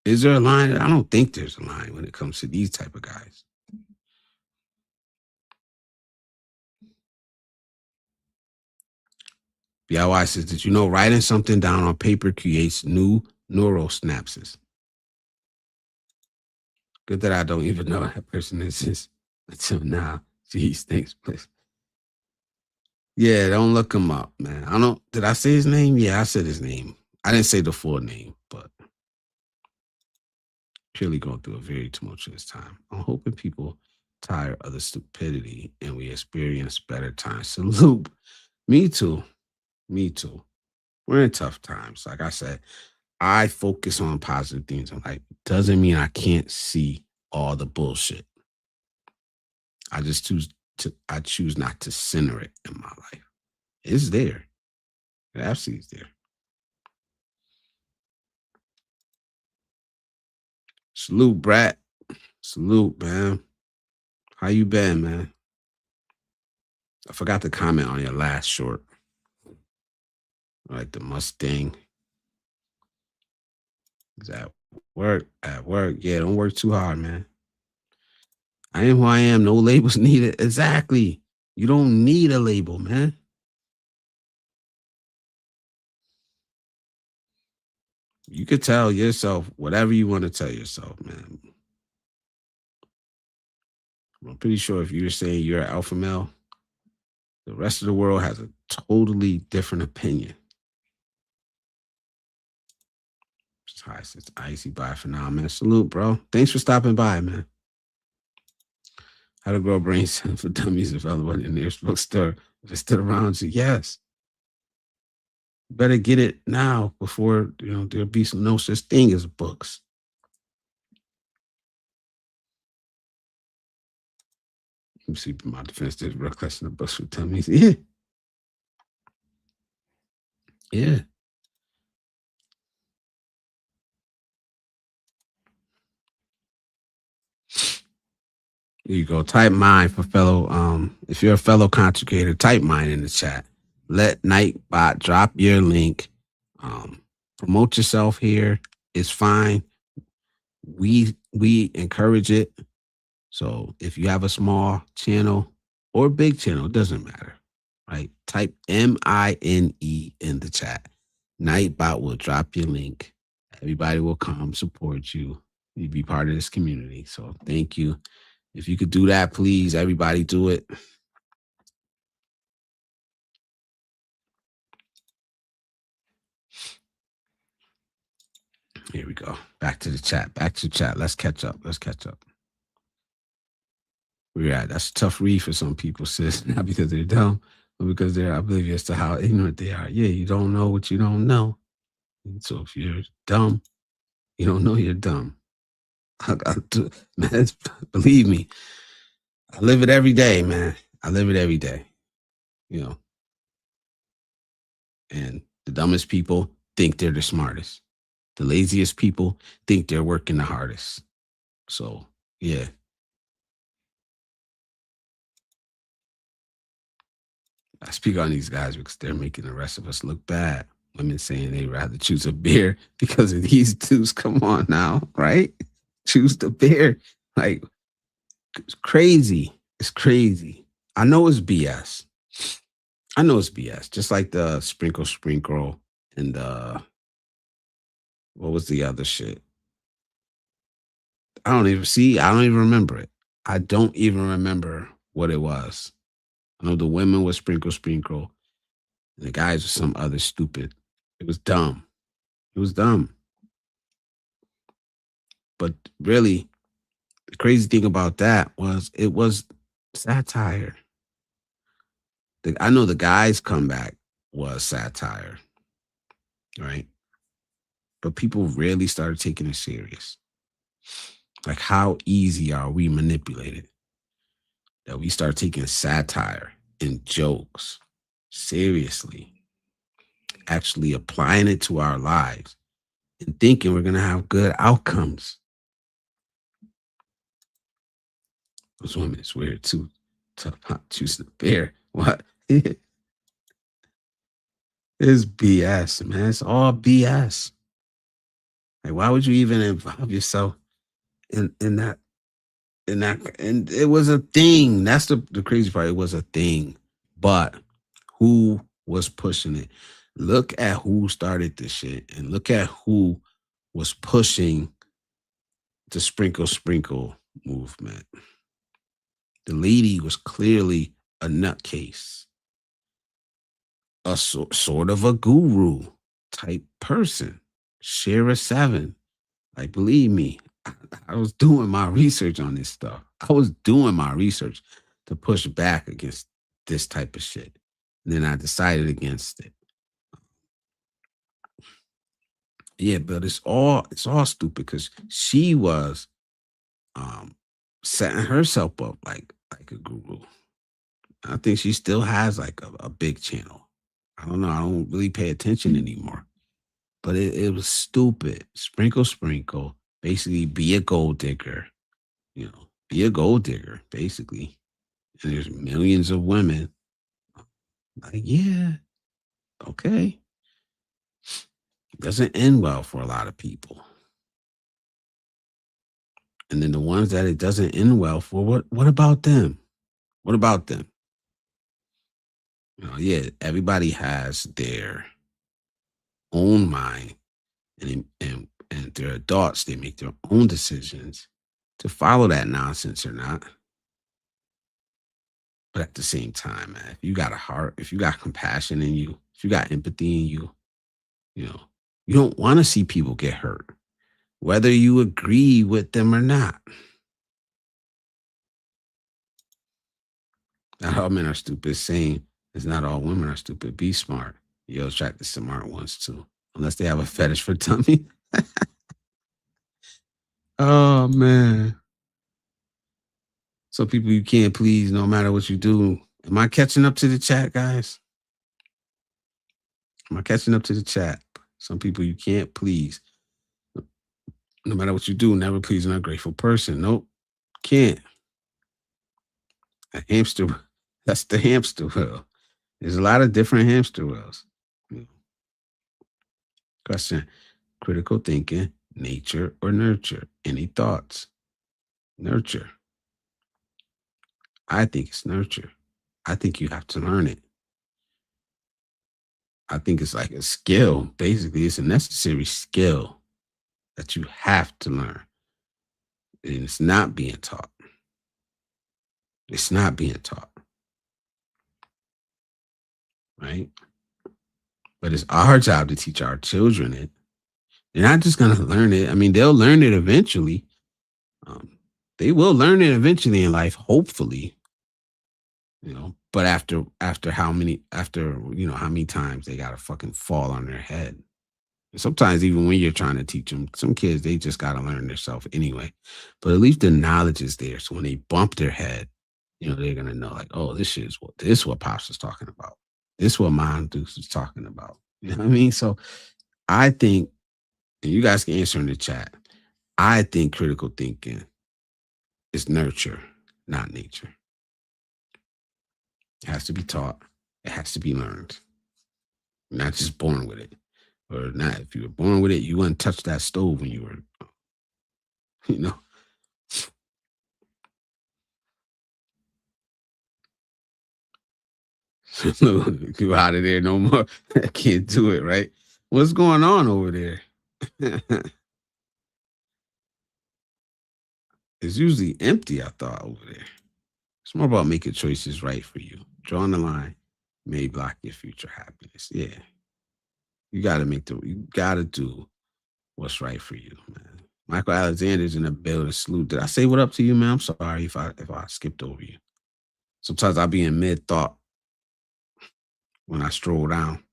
is there a line? I don't think there's a line when it comes to these type of guys. BIY says, did you know writing something down on paper creates new neural synapses? Good that I don't even know that person exists until now. Jeez, thanks, please. Yeah, don't look him up, man. Did I say his name? Yeah, I said his name. I didn't say the full name, but purely going through a very tumultuous time. I'm hoping people tire of the stupidity and we experience better times. Salute. Me too. We're in tough times. Like I said, I focus on positive things in life. Doesn't mean I can't see all the bullshit. I just choose not to center it in my life. It's there. It absolutely is there. Salute, Brat. Salute, man. How you been, man? I forgot to comment on your last short. All right, the Mustang. Is at work. Yeah, don't work too hard, man. I am who I am. No labels needed. Exactly. You don't need a label, man. You could tell yourself whatever you want to tell yourself, man. I'm pretty sure if you're saying you're an alpha male, the rest of the world has a totally different opinion. Hi, says Icy. Bye for now, man. Salute, bro. Thanks for stopping by, man. How to Grow Brain Cells for Dummies available in the nearest bookstore. If it's still around you, yes. Better get it now before there'll be no such thing as books. Let me see my defense. There's real question of books for dummies. Yeah. Yeah. Here you go. Type mine for fellow. If you're a fellow contributor, type mine in the chat. Let Nightbot drop your link. Promote yourself here. It's fine. We encourage it. So if you have a small channel or big channel, it doesn't matter, right? Type MINE in the chat. Nightbot will drop your link. Everybody will come support you. You be part of this community. So thank you. If you could do that, please, everybody do it. Here we go. Back to the chat. Back to the chat. Let's catch up. Let's catch up. Where you're at. That's a tough read for some people, sis. Not because they're dumb, but because they're oblivious to how ignorant they are. Yeah, you don't know what you don't know. And so if you're dumb, you don't know you're dumb. Man, believe me, I live it every day, man. I live it every day. You know. And the dumbest people think they're the smartest. The laziest people think they're working the hardest. So, yeah. I speak on these guys because they're making the rest of us look bad. Women saying they'd rather choose a beer because of these dudes. Come on now, right? Choose the beer. Like, it's crazy. It's crazy. I know it's BS. I know it's BS. Just like the sprinkle and what was the other shit? I don't even remember it. I don't even remember what it was. I know the women was sprinkle, and the guys was some other stupid. It was dumb. It was dumb. But really, the crazy thing about that was it was satire. I know the guys' comeback was satire, right? But people really started taking it serious. Like, how easy are we manipulated that we start taking satire and jokes seriously, actually applying it to our lives and thinking we're going to have good outcomes. Those women is weird too. Tough not choosing the bear. What? It's BS, man. It's all BS. Like, why would you even involve yourself in that? And it was a thing. That's the crazy part. It was a thing. But who was pushing it? Look at who started this shit and look at who was pushing the sprinkle movement. The lady was clearly a nutcase, a sort of a guru type person. Shara 7. Like, believe me, I was doing my research on this stuff. I was doing my research to push back against this type of shit. And then I decided against it. Yeah, but it's all stupid because she was setting herself up like a guru. I think she still has like a big channel. I don't know. I don't really pay attention anymore. But it was stupid. Sprinkle. Basically, be a gold digger. You know, be a gold digger, basically. And there's millions of women. Like, yeah, okay. Doesn't end well for a lot of people. And then the ones that it doesn't end well for, what about them? What about them? You know, yeah, everybody has their own mind, and they're adults. They make their own decisions to follow that nonsense or not. But at the same time, man, if you got a heart, if you got compassion in you, if you got empathy in you, you know, you don't want to see people get hurt, whether you agree with them or not. Not all men are stupid. Saying it's not all women are stupid. Be smart. You'll attract the smart ones too, unless they have a fetish for tummy. Oh man. So people you can't please no matter what you do. Am I catching up to the chat, guys? Am I catching up to the chat? Some people you can't please. No matter what you do, never please an ungrateful person. Nope. Can't. A hamster, that's the hamster wheel. There's a lot of different hamster wheels. Question: critical thinking, nature or nurture? Any thoughts? Nurture. I think it's nurture. I think you have to learn it. I think it's like a skill. Basically, it's a necessary skill that you have to learn. And it's not being taught. It's not being taught. Right? But it's our job to teach our children it. They're not just going to learn it. I mean, they'll learn it eventually. They will learn it eventually in life, hopefully. But after how many times they gotta fucking fall on their head. And sometimes even when you're trying to teach them, some kids they just gotta learn themselves anyway. But at least the knowledge is there. So when they bump their head, they're gonna know like, oh, this is what Pops is talking about. This is what Mom Dukes is talking about. You know what I mean? So I think, and you guys can answer in the chat, I think critical thinking is nurture, not nature. It has to be taught. It has to be learned. You're not just born with it. Or not. If you were born with it, you wouldn't touch that stove when you were, you know. You out of there no more. I can't do it, right? What's going on over there? It's usually empty, I thought, over there. It's more about making choices right for you. Drawing the line may block your future happiness. Yeah. You gotta do what's right for you, man. Michael Alexander's in the building. Salute. Did I say what up to you, man? I'm sorry if I skipped over you. Sometimes I'll be in mid thought when I stroll down.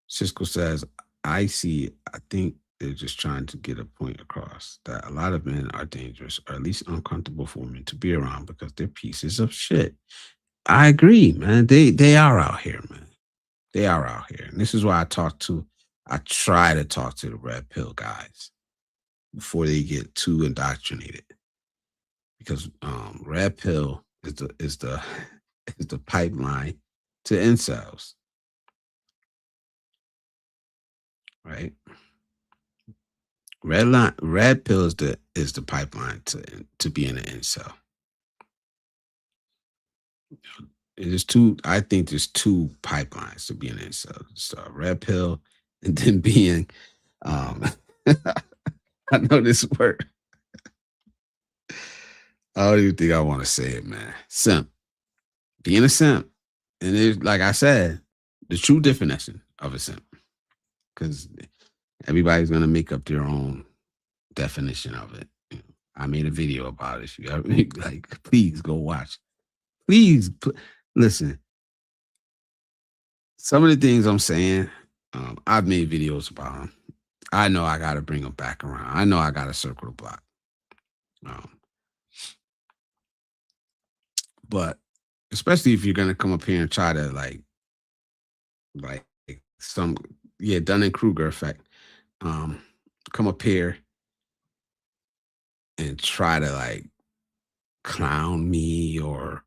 Cisco says, I think they're just trying to get a point across that a lot of men are dangerous, or at least uncomfortable for men to be around because they're pieces of shit. I agree, man. They are out here, man. They are out here. And this is why I try to talk to the red pill guys before they get too indoctrinated. Because red pill is the pipeline to incels. Right? Red pill is the pipeline to being an incel. I think there's two pipelines to being an incel. So red pill and then being I know this word. I don't even think I want to say it, man. Simp. Being a simp. And it's like I said, the true definition of a simp. Because everybody's gonna make up their own definition of it. I made a video about it. You got like, please go watch. Please listen. Some of the things I'm saying, I've made videos about them. I know I got to bring them back around. I know I got to circle the block. But especially if you're gonna come up here and try to like some Dunning-Kruger effect, come up here and try to like clown me or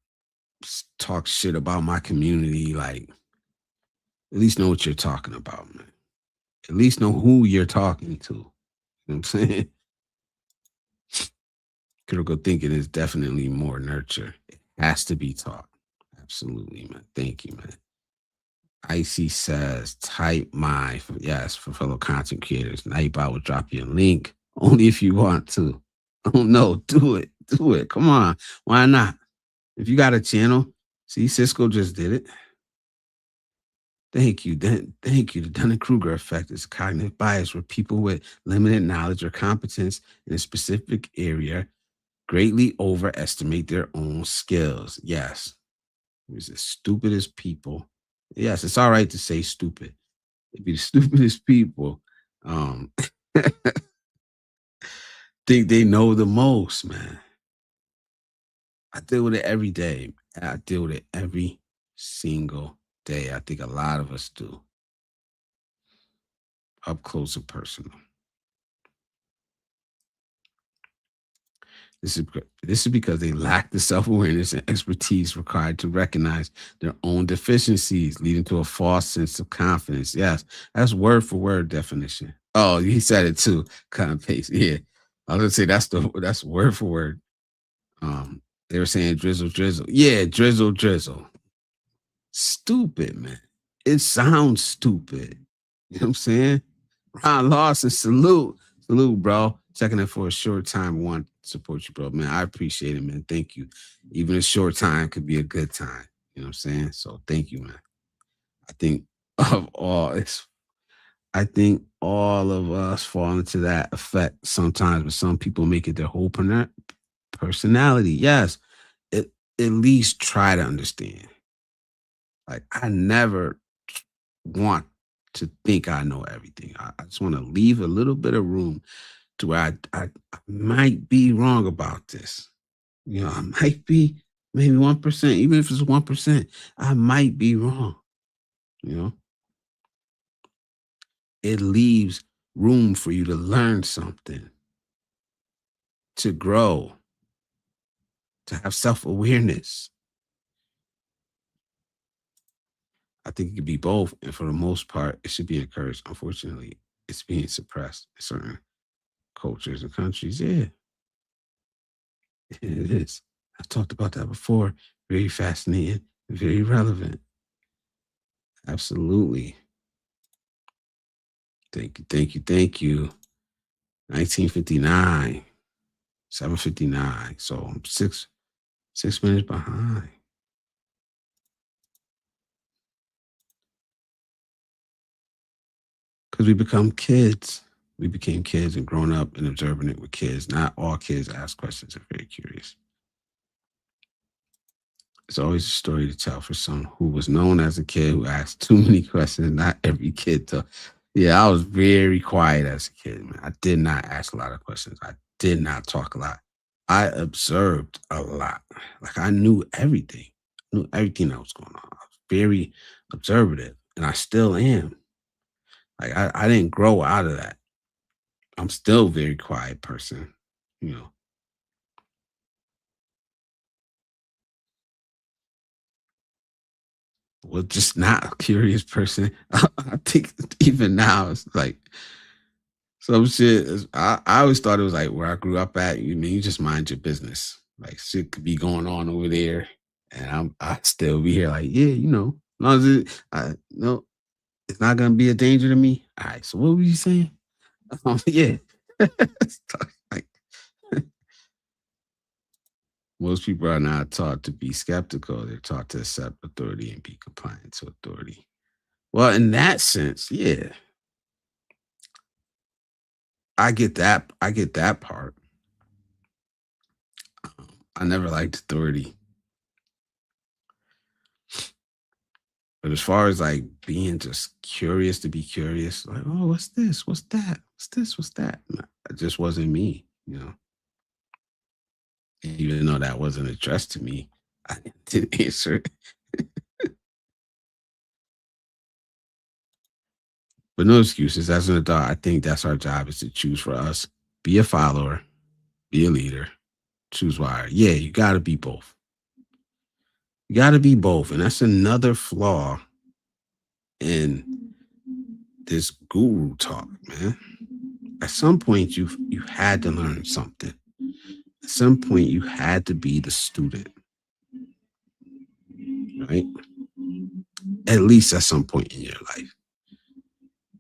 talk shit about my community, like at least know what you're talking about, man. At least know who you're talking to. You know what I'm saying? Critical thinking is definitely more nurture. It has to be taught. Absolutely, man. Thank you, man. Icy says, type my, yes, for fellow content creators. Nightbot will drop you a link only if you want to. Oh, no, do it. Do it. Come on. Why not? If you got a channel, see, Cisco just did it. Thank you. Thank you. The Dunning-Kruger effect is cognitive bias where people with limited knowledge or competence in a specific area greatly overestimate their own skills. Yes. It's the stupidest people. Yes, it's all right to say stupid. It'd be the stupidest people think they know the most, man. I deal with it every day. I deal with it every single day. I think a lot of us do. Up close and personal. This is because they lack the self-awareness and expertise required to recognize their own deficiencies, leading to a false sense of confidence. Yes, that's word for word definition. Oh, he said it too. Cut and paste. Yeah, I was gonna say that's word for word. They were saying drizzle, drizzle. Yeah, drizzle, drizzle. Stupid, man. It sounds stupid. You know what I'm saying? Ron Lawson, salute. Salute, bro. Checking in for a short time. Want to support you, bro. Man, I appreciate it, man. Thank you. Even a short time could be a good time. You know what I'm saying? So thank you, man. I think of all it's I think all of us fall into that effect sometimes, but some people make it their whole personality. Yes, at least try to understand. Like I never want to think I know everything. I just want to leave a little bit of room to where I might be wrong about this. You know, I might be maybe 1%, even if it's 1%, I might be wrong. You know, it leaves room for you to learn something, to grow, to have self awareness. I think it could be both. And for the most part, it should be encouraged. Unfortunately, it's being suppressed in certain cultures and countries. Yeah, it is. I've talked about that before. Very fascinating, very relevant. Absolutely. Thank you, thank you, thank you. 1959, 7:59. So I'm 6 minutes behind. Because we become kids. We became kids and growing up and observing it with kids. Not all kids ask questions are very curious. It's always a story to tell for some who was known as a kid who asked too many questions. Not every kid. Yeah, I was very quiet as a kid, man. I did not ask a lot of questions. I did not talk a lot. I observed a lot. Like I knew everything. I knew everything that was going on. I was very observative, and I still am. Like I didn't grow out of that. I'm still a very quiet person, you know. Well, just not a curious person. I think even now it's like some shit. I always thought it was like where I grew up at. You mean you just mind your business. Like shit could be going on over there, and I still be here. Like as long as no, it's not gonna be a danger to me. All right. So what were you saying? Yeah. Like most people are not taught to be skeptical. They're taught to accept authority and be compliant to authority. Well, in that sense, yeah, I get that. I get that part. I never liked authority, but as far as like being just curious to be curious, like, oh, what's this? What's that? What's this? What's that? Nah, it just wasn't me, you know. Even though that wasn't addressed to me, I didn't answer it. But no excuses. As an adult, I think that's our job is to choose for us. Be a follower, be a leader, choose wire. Yeah, you got to be both. You got to be both. And that's another flaw in this guru talk, man. At some point, you had to learn something. At some point, you had to be the student, right? At least at some point in your life.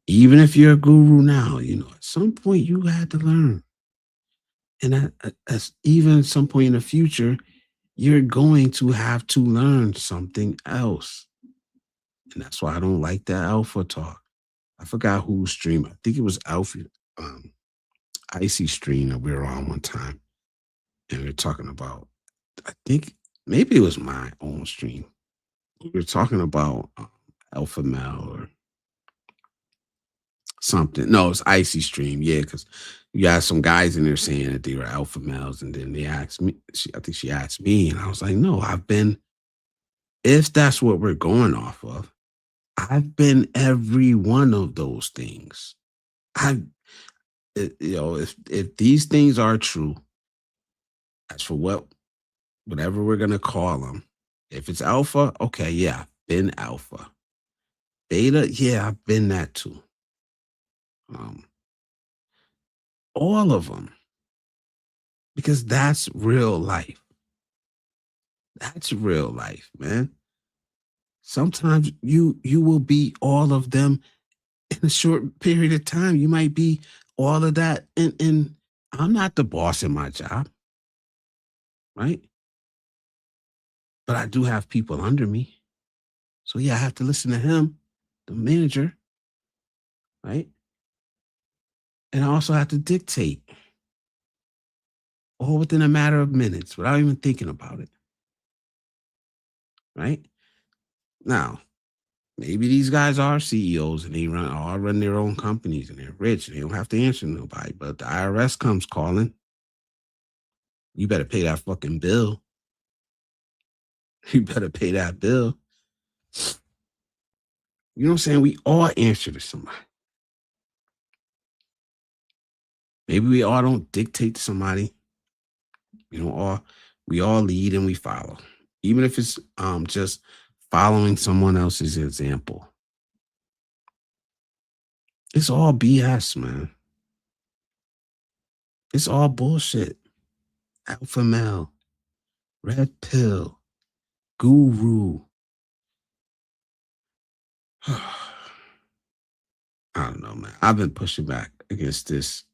Even if you're a guru now, at some point you had to learn. And as even some point in the future, you're going to have to learn something else. And that's why I don't like that alpha talk. I forgot whose stream. I think it was Alpha, Icy stream that we were on one time. And we were talking about, I think maybe it was my own stream. We were talking about alpha male or something. No, it's Icy stream. Yeah, because you got some guys in there saying that they were alpha males. And then they asked me, I think she asked me, and I was like, no, if that's what we're going off of, I've been every one of those things. I, if these things are true, as for whatever we're gonna call them, if it's alpha, okay, yeah, I've been alpha. Beta, yeah, I've been that too. Um, all of them, because that's real life. That's real life, man. Sometimes you will be all of them in a short period of time. You might be all of that. And I'm not the boss in my job, right? But I do have people under me. So yeah, I have to listen to him, the manager, right? And I also have to dictate all within a matter of minutes without even thinking about it, right? Now, maybe these guys are CEOs and they run their own companies and they're rich and they don't have to answer to nobody. But the IRS comes calling. You better pay that fucking bill. You better pay that bill. You know what I'm saying? We all answer to somebody. Maybe we all don't dictate to somebody. We all lead and we follow. Even if it's just following someone else's example. It's all BS, man. It's all bullshit. Alpha male, red pill, guru. I don't know, man. I've been pushing back against this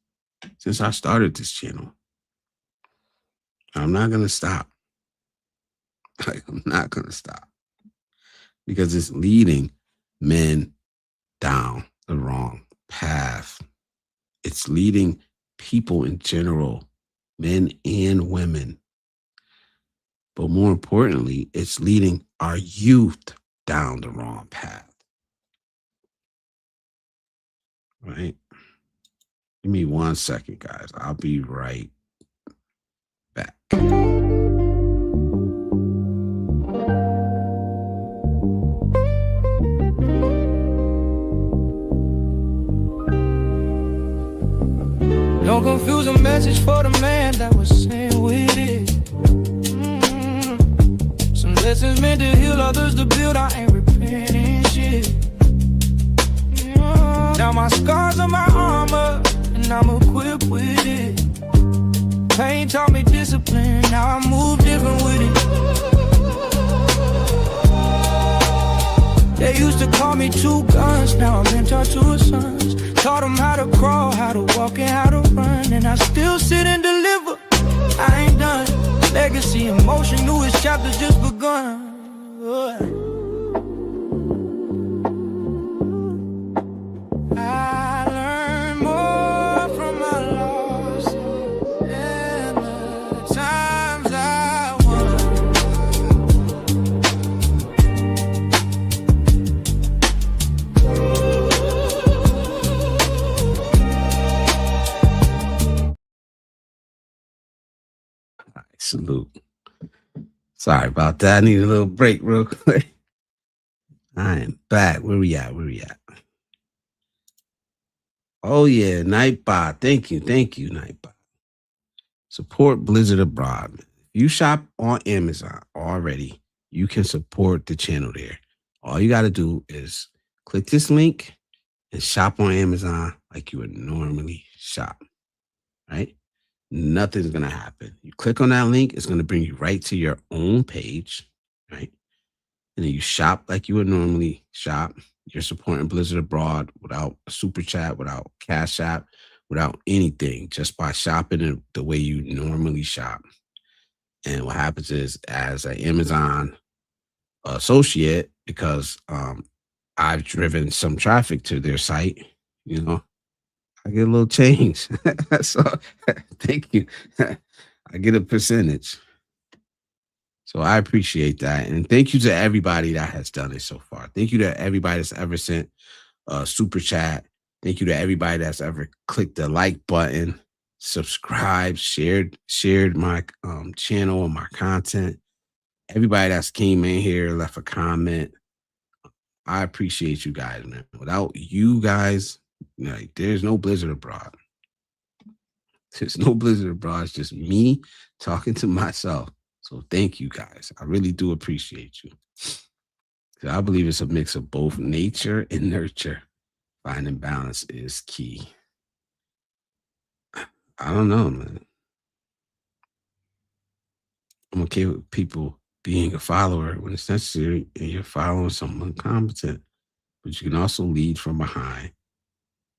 since I started this channel. I'm not gonna stop. I'm not gonna stop because it's leading men down the wrong path. It's leading people in general, men and women. But more importantly, it's leading our youth down the wrong path. Right? Give me 1 second, guys. I'll be right back. Don't confuse a message for the man that was saying with it. Some lessons meant to heal, others to build. I ain't repenting shit. Now my scars are my armor, and I'm equipped with it. Pain taught me discipline, now I move different with it. They used to call me two guns, now I'm mentor to a sons. Taught them how to crawl, how to walk, and how to run. And I still sit and deliver, I ain't done. Legacy, emotion, newest chapters just begun. I learned more from my loss than the times I won. Salute. Sorry about that. I need a little break real quick. I am back. Where we at? Oh yeah, Nightbot. Thank you, Nightbot. Support Blizzard Abroad. If you shop on Amazon already, you can support the channel there. All you got to do is click this link and shop on Amazon like you would normally shop, right? Nothing's going to happen. You click on that link, it's going to bring you right to your own page, right? And then you shop like you would normally shop. You're supporting Blizzard Abroad without a super chat, without Cash App, without anything, just by shopping the way you normally shop. And what happens is, as an Amazon associate, because I've driven some traffic to their site, I get a little change. So thank you. I get a percentage. So I appreciate that. And thank you to everybody that has done it so far. Thank you to everybody that's ever sent a super chat. Thank you to everybody that's ever clicked the like button, subscribed, shared my channel and my content. Everybody that's came in here, left a comment. I appreciate you guys, man. Without you guys, there's no Blizzard Abroad. There's no Blizzard Abroad. It's just me talking to myself. So thank you guys. I really do appreciate you. I believe it's a mix of both nature and nurture. Finding balance is key. I don't know, man. I'm okay with people being a follower when it's necessary and you're following someone competent, but you can also lead from behind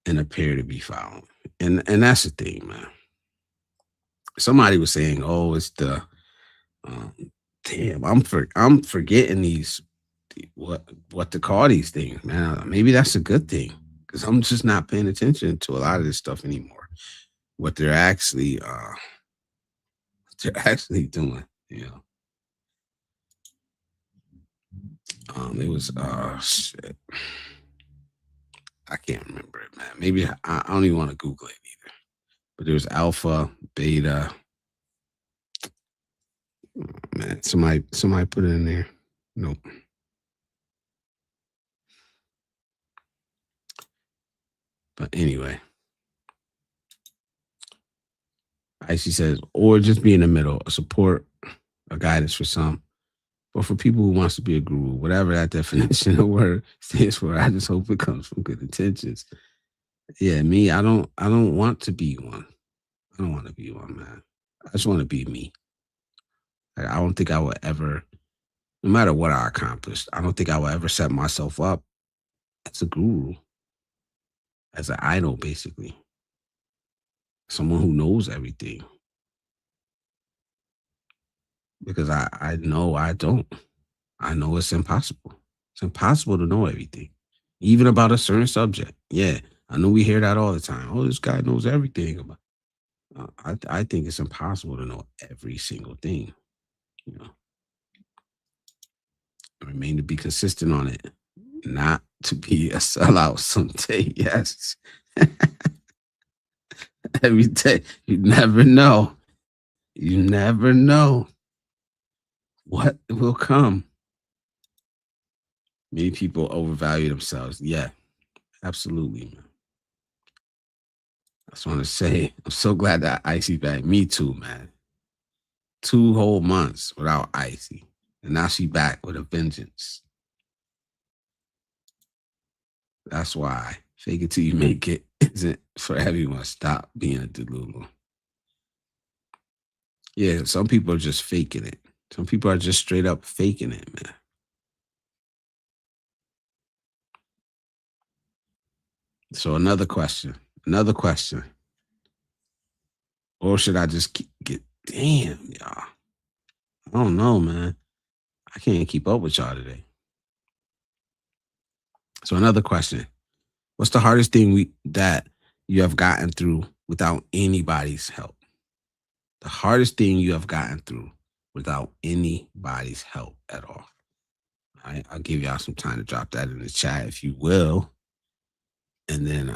and appear to be following. And that's the thing, man. Somebody was saying, "Oh, it's the um, damn." I'm forgetting what to call these things, man. Maybe that's a good thing because I'm just not paying attention to a lot of this stuff anymore. What they're actually doing, you know. It was shit. I can't remember it, man. Maybe I don't even want to Google it either. But there was alpha, beta. Man, somebody put it in there. Nope. But anyway, Icy says, or just be in the middle, a support, a guidance for some, but for people who wants to be a guru, whatever that definition of word stands for, I just hope it comes from good intentions. Yeah, me, I don't want to be one. I don't want to be one, man. I just want to be me. Like, I don't think I will ever, no matter what I accomplished, I don't think I will ever set myself up as a guru, as an idol, basically. Someone who knows everything. Because I know I don't. I know it's impossible. It's impossible to know everything, even about a certain subject. Yeah, I know we hear that all the time. Oh, this guy knows everything about. I think it's impossible to know every single thing. You know, remain to be consistent on it, not to be a sellout someday. Yes, every day. You never know. You never know what will come. Many people overvalue themselves. Yeah, absolutely, man. I just want to say, I'm so glad that Icy back. Me too, man. 2 whole months without Icy. And now she back with a vengeance. That's why fake it till you make it isn't for everyone. Stop being a delulu. Yeah, some people are just faking it. Some people are just straight up faking it, man. So another question. Another question. Or should I just get damn, y'all? I don't know, man. I can't keep up with y'all today. So another question. What's the hardest thing that you have gotten through without anybody's help? The hardest thing you have gotten through without anybody's help at all. All right, I'll give y'all some time to drop that in the chat if you will. And then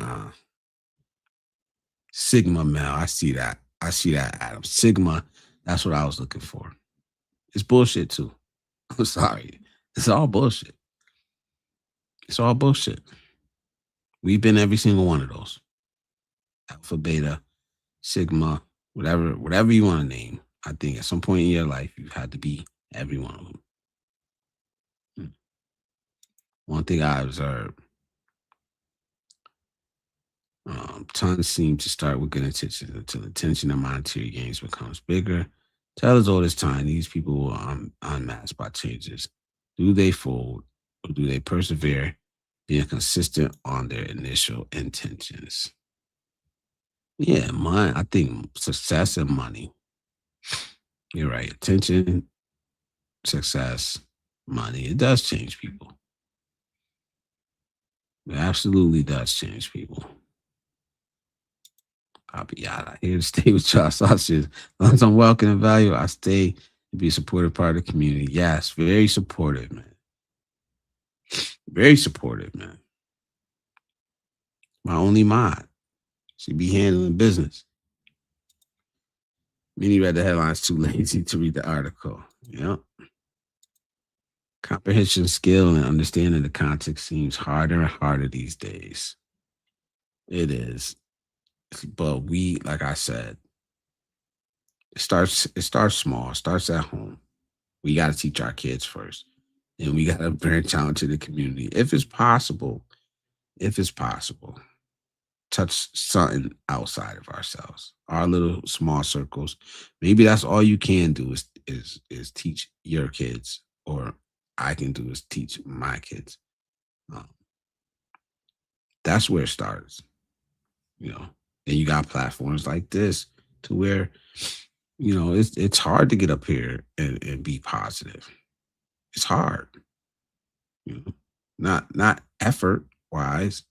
Sigma Mel, I see that. I see that, Adam. Sigma, that's what I was looking for. It's bullshit too. I'm sorry. It's all bullshit. It's all bullshit. We've been every single one of those. Alpha, beta, sigma, whatever you want to name. I think at some point in your life, you've had to be every one of them. One thing I observed, tons seem to start with good intentions until attention and monetary gains becomes bigger. Tell us all this time, these people will unmasked by changes. Do they fold or do they persevere, being consistent on their initial intentions? Yeah, I think success and money. You're right. Attention, success, money. It does change people. It absolutely does change people. I'll be out here to stay with y'all. Sausages. As long as I'm welcome and value, I stay to be a supportive part of the community. Yes, very supportive, man. Very supportive, man. My only mod. She be handling business. Many read the headlines too lazy to read the article. Yep. Comprehension skill and understanding the context seems harder and harder these days. It is. But we, like I said, it starts small, it starts at home. We got to teach our kids first. And we got to branch out into the community. If it's possible, touch something outside of ourselves, our little small circles. Maybe that's all you can do is teach your kids, or I can do is teach my kids. Um, that's where it starts, you know. And you got platforms like this to where, it's hard to get up here and be positive. It's hard, you know, not effort wise,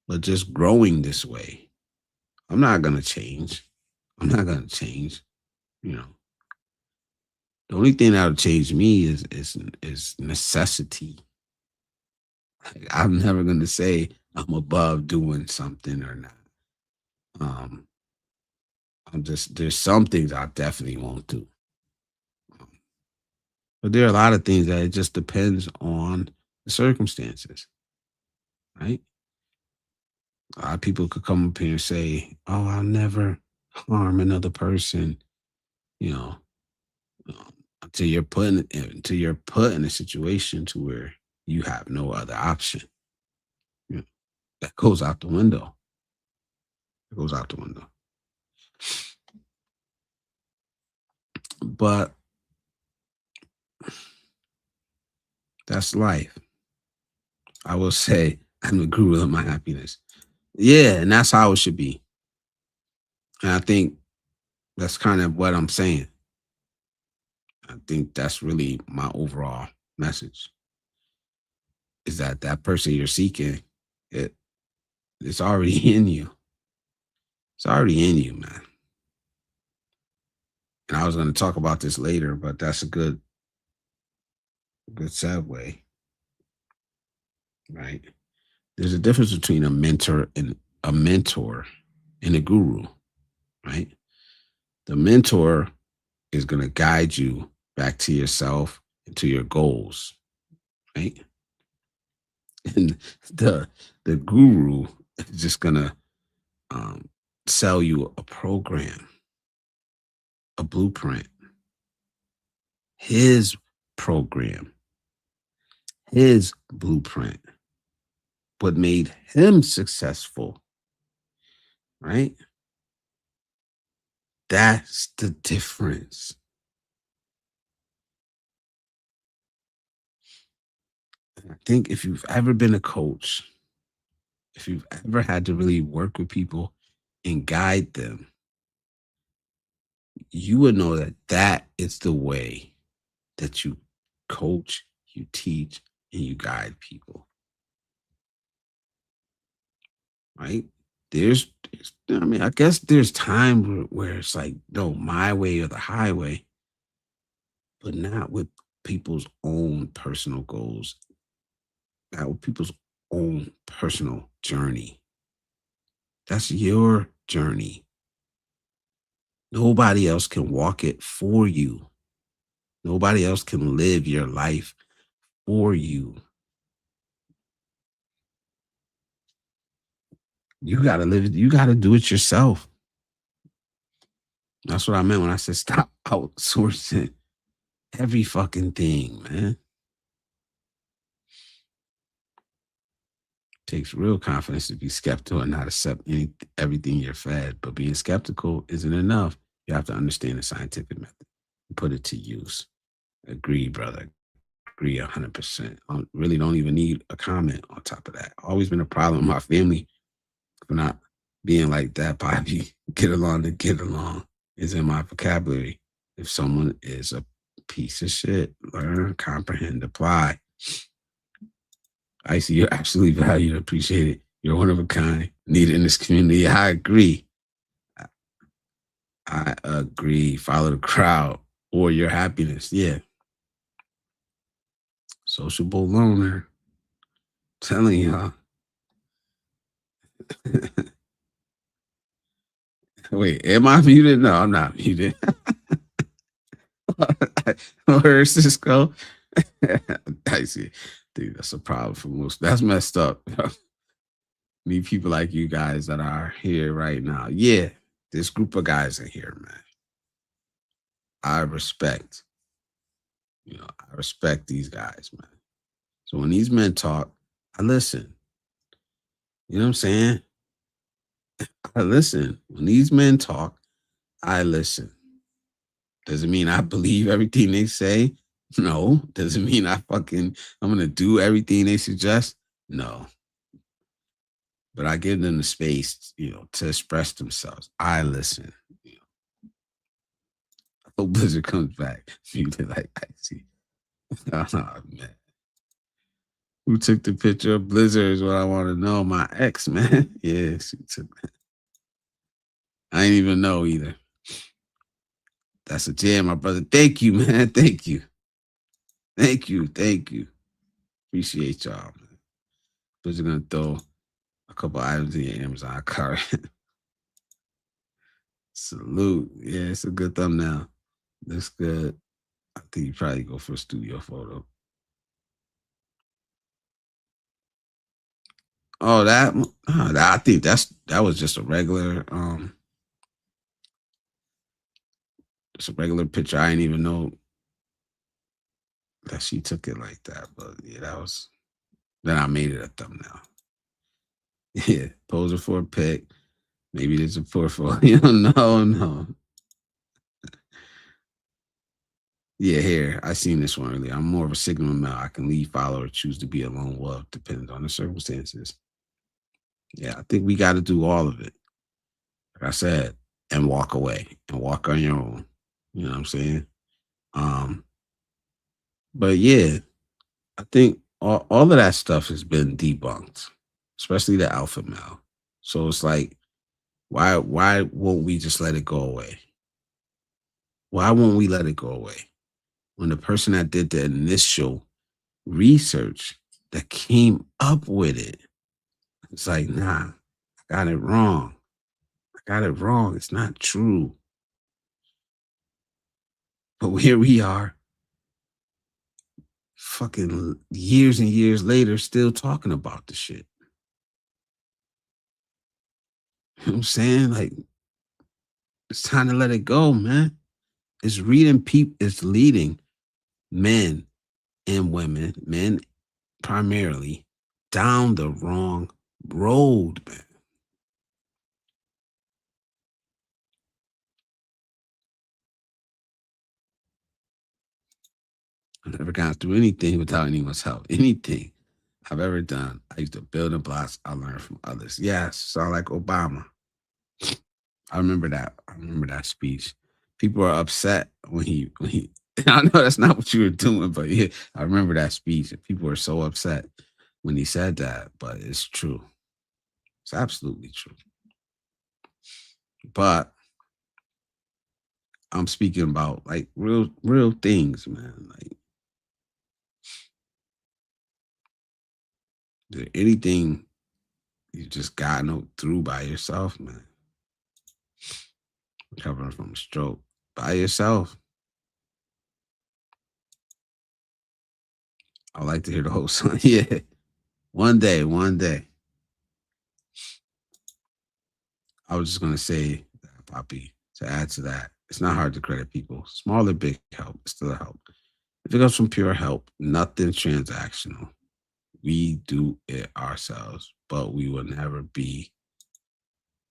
but just growing this way. I'm not gonna change. I'm not gonna change. You know, the only thing that'll change me is necessity. Like, I'm never gonna say I'm above doing something or not. Um, there's some things I definitely won't do. Um, but there are a lot of things that it just depends on the circumstances, right? A lot of people could come up here and say, "Oh, I'll never harm another person," you know, until you're put in a situation to where you have no other option. You know, that goes out the window. It goes out the window. But that's life. I will say I'm the guru of my happiness. Yeah, and that's how it should be. And I think that's kind of what I'm saying. I think that's really my overall message, is that that person you're seeking, it it's already in you. It's already in you, man. And I was going to talk about this later, but that's a good segue, right? There's a difference between a mentor and a guru, right? The mentor is going to guide you back to yourself and to your goals, right? And the guru is just going to um, sell you a program, a blueprint, his program, his blueprint, what made him successful, right? That's the difference. And I think if you've ever been a coach, if you've ever had to really work with people and guide them, you would know that that is the way that you coach, you teach, and you guide people, right? I mean, I guess there's time where it's like, no, my way or the highway, but not with people's own personal goals, not with people's own personal journey. That's your journey. Nobody else can walk it for you. Nobody else can live your life for you. You got to live it. You got to do it yourself. That's what I meant when I said stop outsourcing every fucking thing, man. Takes real confidence to be skeptical and not accept everything you're fed. But being skeptical isn't enough. You have to understand the scientific method and put it to use. Agree, brother. Agree 100%. I really don't even need a comment on top of that. Always been a problem with my family for not being like that, Bobby. Get along to get along is in my vocabulary. If someone is a piece of shit, learn, comprehend, apply. I see you're absolutely valued, appreciated. You're one of a kind, needed in this community. I agree. I agree. Follow the crowd or your happiness. Yeah. Sociable loner. Telling y'all. Wait, am I muted? No, I'm not muted. Where's Cisco? I see. Dude, that's a problem for most. That's messed up. Need people like you guys that are here right now. Yeah, this group of guys in here, man. I respect. I respect these guys, man. So when these men talk, I listen. You know what I'm saying? I listen. When these men talk, I listen. Does it mean I believe everything they say? No. Does it mean I'm gonna do everything they suggest? No. But I give them the space, to express themselves. I listen. I hope Blizzard comes back. Muted like icy. Oh man. Who took the picture of Blizzard is what I want to know. My ex, man. Yeah, she took that. I ain't even know either. That's a jam, my brother. Thank you, man. Thank you. Thank you. Thank you. Appreciate y'all, man. Blizzard gonna throw a couple items in your Amazon cart. Salute. Yeah, it's a good thumbnail. Looks good. I think you probably go for a studio photo. Oh, I think that was just a regular just a regular picture. I didn't even know that she took it like that. But yeah, then I made it a thumbnail. Yeah, posing for a pic. Maybe there's a portfolio. No. Yeah, here. I seen this one earlier. I'm more of a signal male. I can lead, follow, or choose to be a lone wolf, depends on the circumstances. Yeah, I think we got to do all of it. Like I said, and walk away and walk on your own. You know what I'm saying? Um, but yeah, I think all of that stuff has been debunked, especially the alpha male. So it's like, why won't we just let it go away? Why won't we let it go away? When the person that did the initial research that came up with it, it's like, nah, I got it wrong. I got it wrong. It's not true. But here we are, fucking years and years later, still talking about the shit. You know what I'm saying? Like, it's time to let it go, man. It's it's leading men and women, men primarily, down the wrong road, man. I never got through anything without anyone's help. Anything I've ever done, I used to build in blocks I learned from others. Yes, sound like Obama. I remember that. I remember that speech. People are upset when he I know that's not what you were doing, but yeah, I remember that speech. People were so upset when he said that, but it's true. It's absolutely true. But I'm speaking about like real things, man. Like, is there anything you just gotten through by yourself, man? Recovering from a stroke by yourself. I like to hear the whole song. Yeah. One day. I was just gonna say, Poppy, to add to that, it's not hard to credit people. Small or big help, it's still a help. If it comes from pure help, nothing transactional. We do it ourselves, but we will never be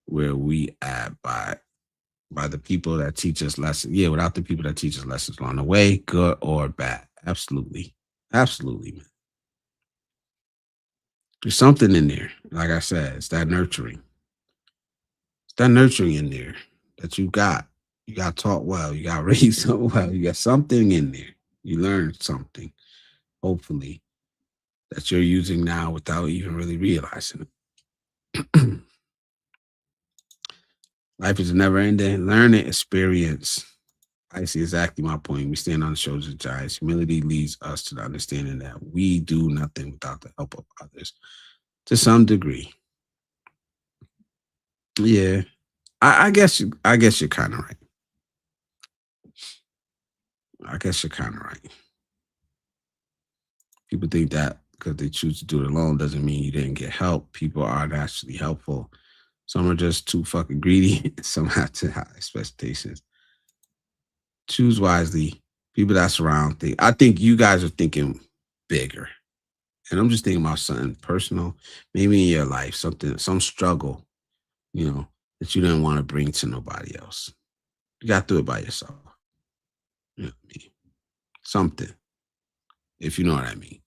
where we at by the people that teach us lessons. Yeah, without the people that teach us lessons along the way, good or bad. Absolutely. Absolutely, man. There's something in there. Like I said, it's that nurturing. It's that nurturing in there that you got. You got taught well. You got raised so well. You got something in there. You learned something, hopefully, that you're using now without even really realizing it. Life is a never ending learning experience. I see exactly my point. We stand on the shoulders of giants. Humility leads us to the understanding that we do nothing without the help of others to some degree. Yeah. I guess you're kind of right. I guess you're kind of right. People think that because they choose to do it alone doesn't mean you didn't get help. People are naturally helpful. Some are just too fucking greedy. Some have too high expectations. Choose wisely. People that surround think. I think you guys are thinking bigger. And I'm just thinking about something personal, maybe in your life, some struggle, that you didn't want to bring to nobody else. You got through it by yourself. You know what I mean? Something, if you know what I mean.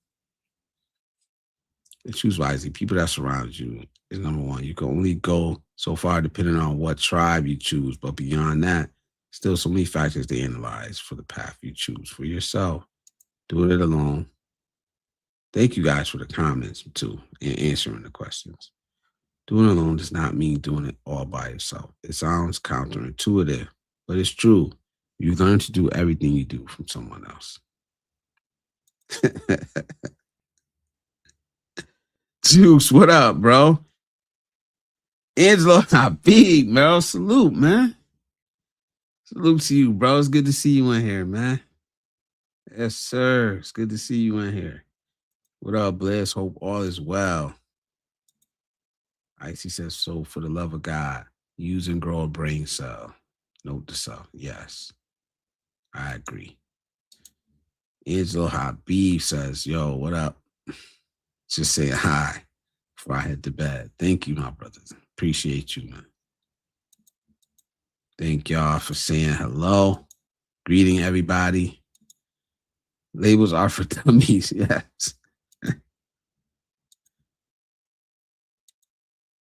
And choose wisely. People that surround you is number one. You can only go so far depending on what tribe you choose. But beyond that, still so many factors to analyze for the path you choose for yourself. Doing it alone. Thank you guys for the comments too and answering the questions. Doing it alone does not mean doing it all by yourself. It sounds counterintuitive, but it's true. You learn to do everything you do from someone else. Juice, what up, bro? Angelo Habib, bro. Salute, man. Salute to you, bro. It's good to see you in here, man. Yes, sir. It's good to see you in here. What up, Bliss? Hope all is well. Icy says, so for the love of God, use and grow a brain cell. Note to self. Yes, I agree. Angelo Habib says, yo, what up? Just say hi before I head to bed. Thank you, my brothers. Appreciate you, man. Thank y'all for saying hello. Greeting everybody. Labels are for dummies. Yes.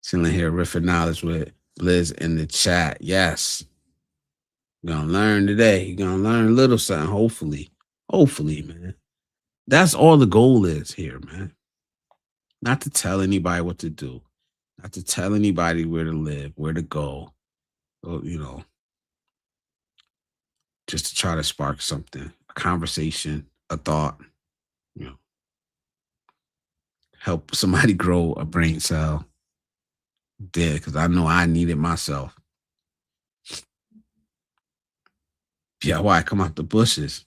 Chilling here, riffing knowledge with Blizz in the chat. Yes. You're going to learn today. You're going to learn a little something, hopefully. Hopefully, man. That's all the goal is here, man. Not to tell anybody what to do. Not to tell anybody where to live, where to go. Or, you know, just to try to spark something, a conversation, a thought, you know, help somebody grow a brain cell. Did, because I know I need it myself. Yeah, why come out the bushes?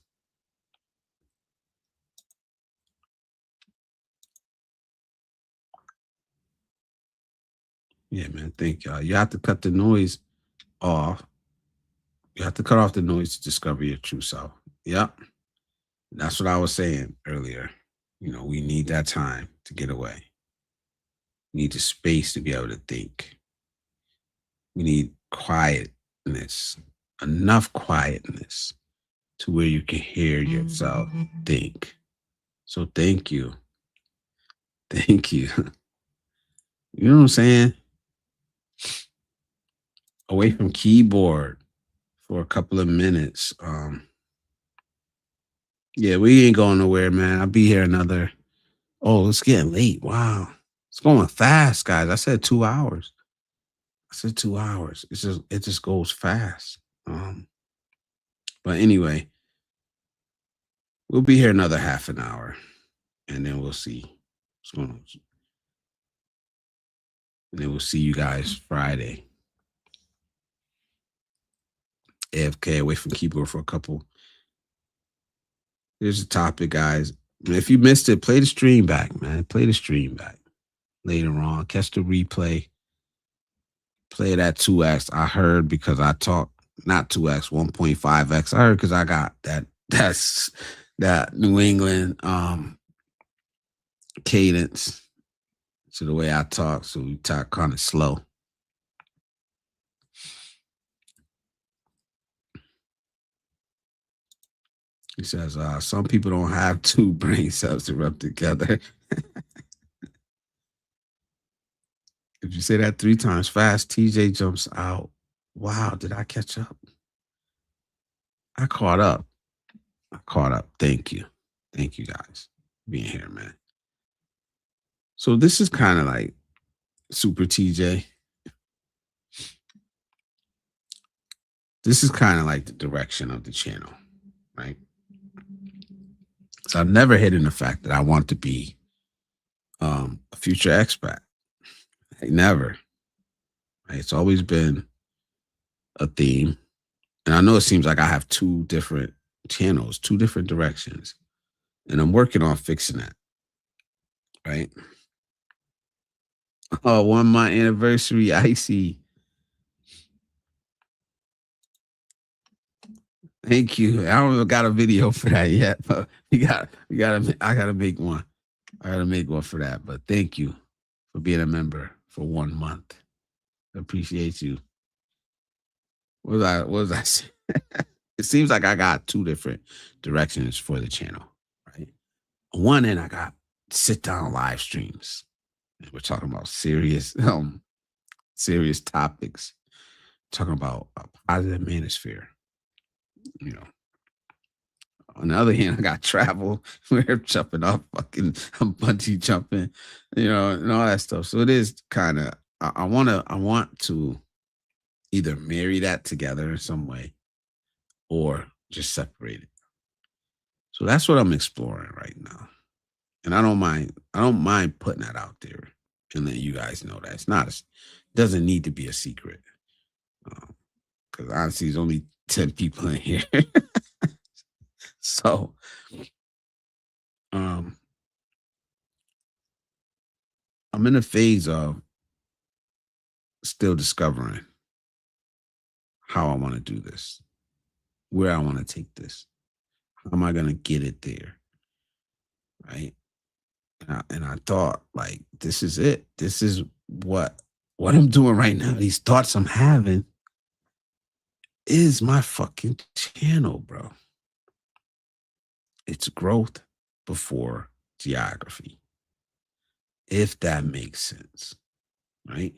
Yeah, man. Thank y'all. You have to cut the noise off. You have to cut off the noise to discover your true self. Yep. That's what I was saying earlier. You know, we need that time to get away. We need the space to be able to think. We need quietness, enough quietness to where you can hear yourself think. So thank you. Thank you. You know what I'm saying? Away from keyboard for a couple of minutes. Yeah, we ain't going nowhere, man. I'll be here another. Oh, it's getting late. Wow. It's going fast, guys. I said 2 hours. I said 2 hours. It just goes fast. But anyway, we'll be here another half an hour and then we'll see what's going on. And then we'll see you guys Friday. AFK away from keyboard for a couple. Here's the topic, guys. If you missed it, play the stream back, man. Play the stream back later on. Catch the replay. Play it at 2x. I heard because I talked, not 2x, 1.5x. I heard because I got that New England cadence to the way I talk. So we talk kind of slow. He says, some people don't have two brain cells to rub together. If you say that 3 times fast, TJ jumps out. Wow, did I catch up? I caught up. Thank you. Thank you guys for being here, man. So this is kind of like Super TJ. This is kind of like the direction of the channel, right? So I've never hidden the fact that I want to be a future expat. Like never. Right? It's always been a theme. And I know it seems like I have 2 different channels, 2 different directions. And I'm working on fixing that. Right? Oh, 1 month anniversary, Icy. Thank you. I don't got a video for that yet, but I gotta make one. I gotta make one for that. But thank you for being a member for 1 month. I appreciate you. What was I saying? it seems like I got two different directions for the channel, right? On one end, I got sit down live streams. And we're talking about serious topics, talking about a positive manosphere. You know, on the other hand, I got travel. We're jumping off fucking bungee jumping, and all that stuff. So it is kind of I want to either marry that together in some way or just separate it. So that's what I'm exploring right now. And I don't mind putting that out there and letting you guys know that it doesn't need to be a secret. Because honestly, there's only 10 people in here. So um I'm in a phase of still discovering how I want to do this, where I want to take this. How am I gonna get it there? Right. And I thought, like, this is it. This is what I'm doing right now. These thoughts I'm having is my fucking channel, bro. It's growth before geography, if that makes sense, right?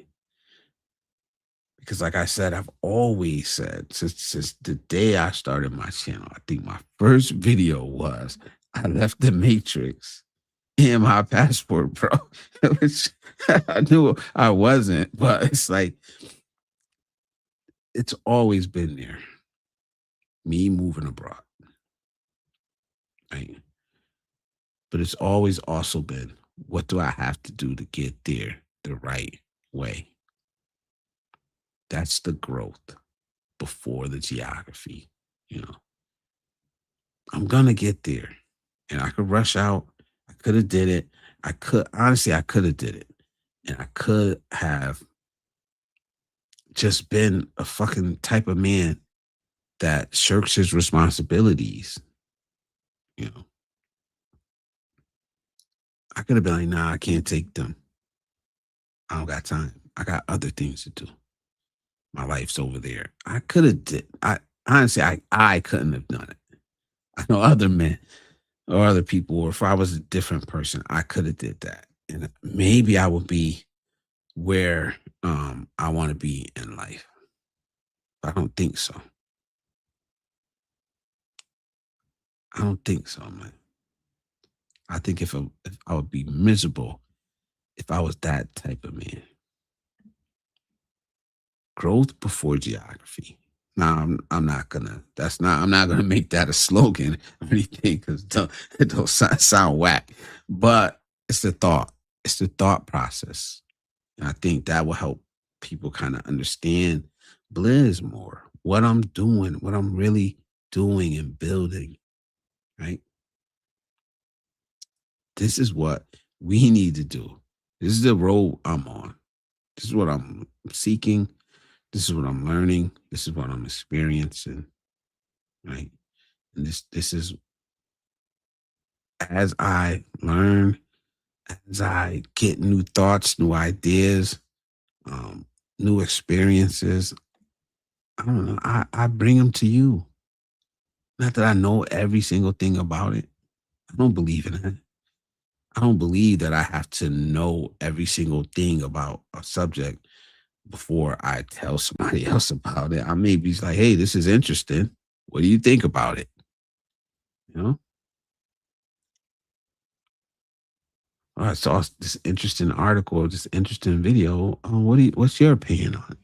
Because, like I said, I've always said since the day I started my channel, I think my first video was I left the Matrix in my passport, bro. Which I knew I wasn't, but it's like it's always been there. Me moving abroad, right? But it's always also been, what do I have to do to get there the right way? That's the growth before the geography. I'm gonna get there, and I could rush out. I could have did it. I could have did it, and I could have just been a fucking type of man that shirks his responsibilities. You know, I could have been like, nah, I can't take them. I don't got time. I got other things to do. My life's over there. I could have did. I honestly, I couldn't have done it. I know other men or other people, or if I was a different person, I could have did that, and maybe I would be where I want to be in life. But I don't think so. I don't think so, man. I think if I would be miserable if I was that type of man. Growth before geography. Now I'm not gonna. I'm not gonna make that a slogan or anything because it don't sound whack. But it's the thought. It's the thought process, and I think that will help people kind of understand Blizz more. What I'm doing, what I'm really doing and building. Right. This is what we need to do. This is the road I'm on. This is what I'm seeking. This is what I'm learning. This is what I'm experiencing. Right. And this is, as I learn, as I get new thoughts, new ideas, new experiences, I don't know. I bring them to you. Not that I know every single thing about it. I don't believe in that. I don't believe that I have to know every single thing about a subject before I tell somebody else about it. I may be like, hey, this is interesting. What do you think about it? You know? Oh, I saw this interesting article, this interesting video. What's your opinion on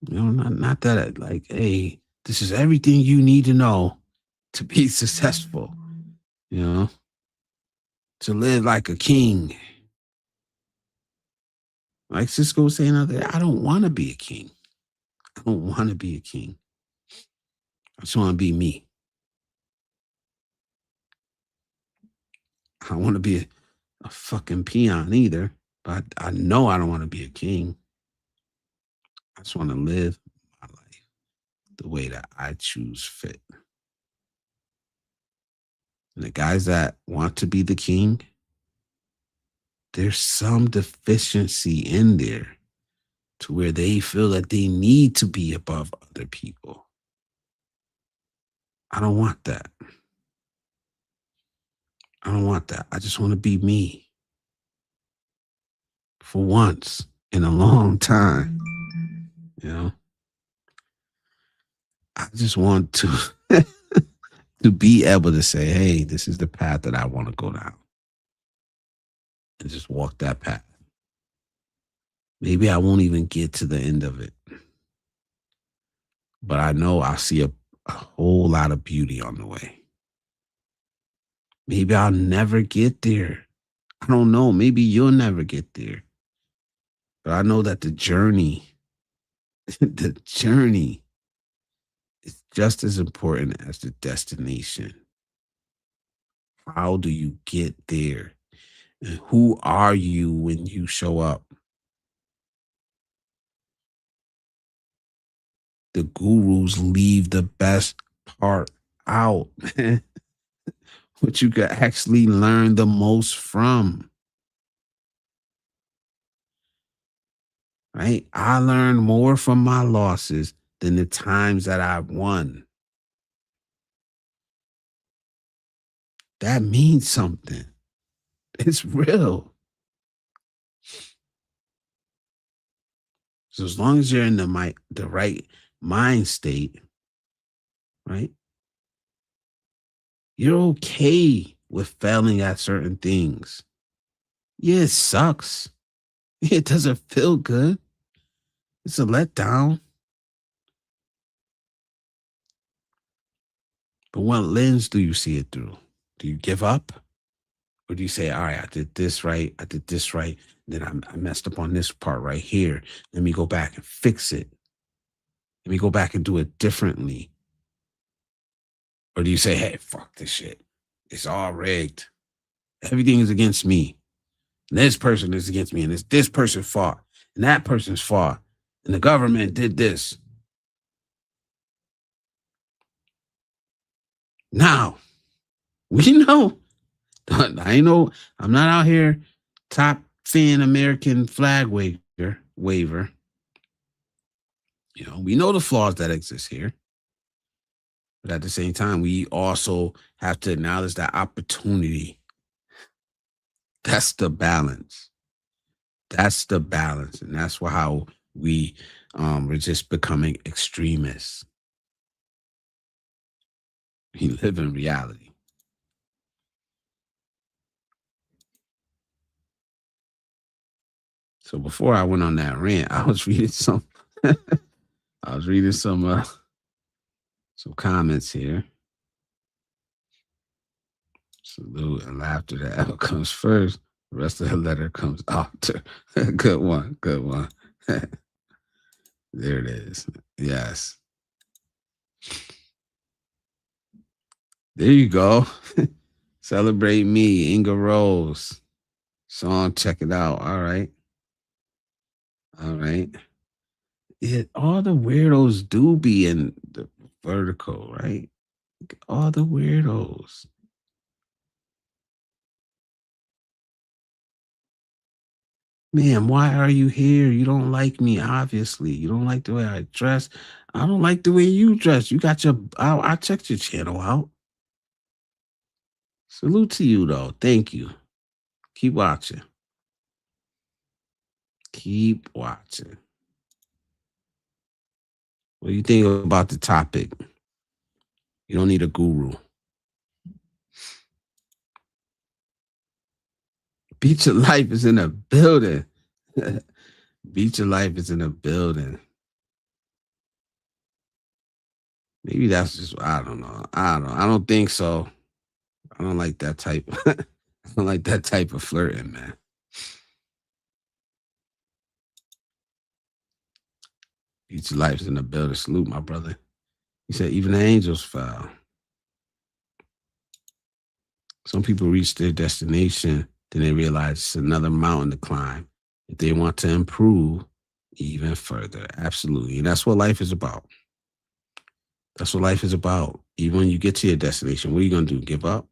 it? Not that like, hey, this is everything you need to know to be successful, to live like a king. Like Cisco was saying out there, I don't want to be a king. I don't want to be a king. I just want to be me. I don't want to be a fucking peon either. But I know I don't want to be a king. I just want to live my life the way that I choose fit. And the guys that want to be the king, there's some deficiency in there to where they feel that they need to be above other people. I don't want that. I don't want that. I just want to be me for once in a long time. You know, I just want to to be able to say, hey, this is the path that I want to go down, and just walk that path. Maybe I won't even get to the end of it, but I know I'll see a whole lot of beauty on the way. Maybe I'll never get there. I don't know. Maybe you'll never get there. But I know that the journey, the journey is just as important as the destination. How do you get there? And who are you when you show up? The gurus leave the best part out, man. What you could actually learn the most from. Right? I learned more from my losses than the times that I won. That means something. It's real. So as long as you're in the right mind state, right? You're okay with failing at certain things. Yeah, it sucks. It doesn't feel good. It's a letdown. But what lens do you see it through? Do you give up? Or do you say, all right, I did this right. I did this right. Then I messed up on this part right here. Let me go back and fix it. Let me go back and do it differently. Or do you say, hey, fuck this shit. It's all rigged. Everything is against me. And this person is against me. And it's this person's fault. And that person's fault. And the government did this. Now, we know. I know I'm not out here top fan American flag waver. You know, we know the flaws that exist here. But at the same time, we also have to acknowledge that opportunity. That's the balance. That's the balance. And that's how we're just becoming extremists. We live in reality. So before I went on that rant, I was reading some some comments here. Salute and laughter. The L comes first. The rest of the letter comes after. Good one. Good one. There it is. Yes. There you go. Celebrate me, Inga Rose. Song, check it out. All right. All right. Yeah, all the weirdos do be in the vertical, right? All the weirdos. Man, why are you here? You don't like me, obviously. You don't like the way I dress. I don't like the way you dress. You got your, I checked your channel out. Salute to you, though. Thank you. Keep watching. Keep watching. What do you think about the topic? You don't need a guru. Beach of Life is in a building. Beach of Life is in a building. Maybe that's just, I don't know. I don't think so. I don't like that type. I don't like that type of flirting, man. Beach of Life is in the building. Salute, my brother. He said, even the angels fell. Some people reach their destination, then they realize it's another mountain to climb if they want to improve even further. Absolutely. And that's what life is about. That's what life is about. Even when you get to your destination, what are you going to do? Give up?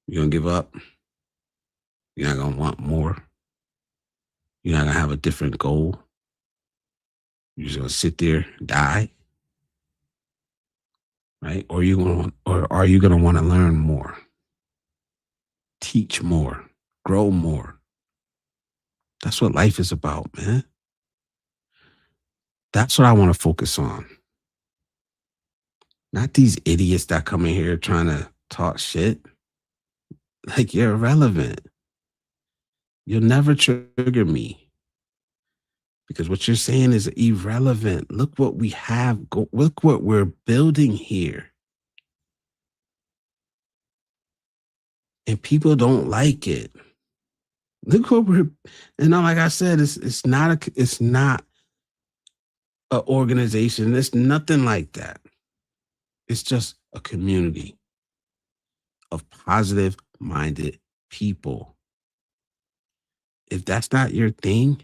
You're going to give up? You're not going to want more? You're not going to have a different goal? You're just going to sit there and die? right? Or are you going to want to learn more, teach more, grow more? That's what life is about, man. That's what I want to focus on. Not these idiots that come in here trying to talk shit. Like, you're irrelevant. You'll never trigger me because what you're saying is irrelevant. Look what we have. Look what we're building here. And people don't like it. Look what we're, like I said, it's not an organization. It's nothing like that. It's just a community of positive minded people. If that's not your thing,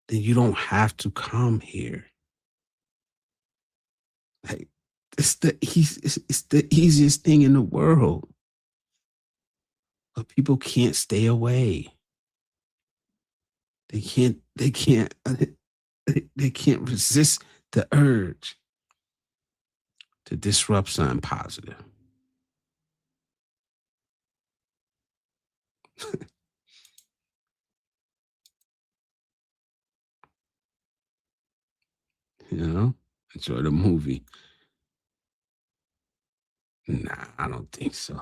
then you don't have to come here. Like, it's the easiest thing in the world. But people can't stay away. They can't resist the urge to disrupt something positive. Enjoy the movie. Nah, I don't think so.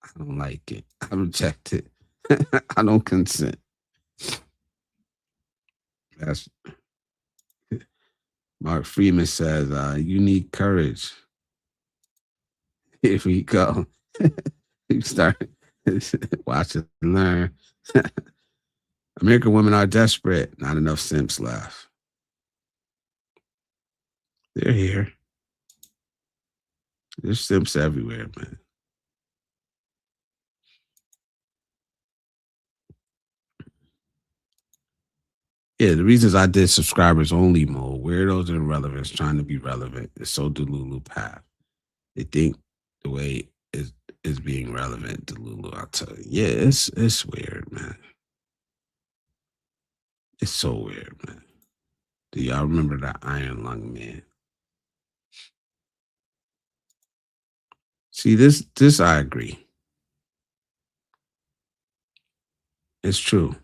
I don't like it. I reject it. I don't consent. That's Mark Freeman says, you need courage. Here we go. You start watch and learn. American women are desperate. Not enough simps left. They're here. There's simps everywhere, man. Yeah, the reasons I did subscribers only mode, weirdos and irrelevants trying to be relevant, is so Delulu path. They think the way is being relevant, Delulu. I'll tell you. Yeah, it's weird, man. It's so weird, man. Do y'all remember that Iron Lung man? See, this I agree. It's true.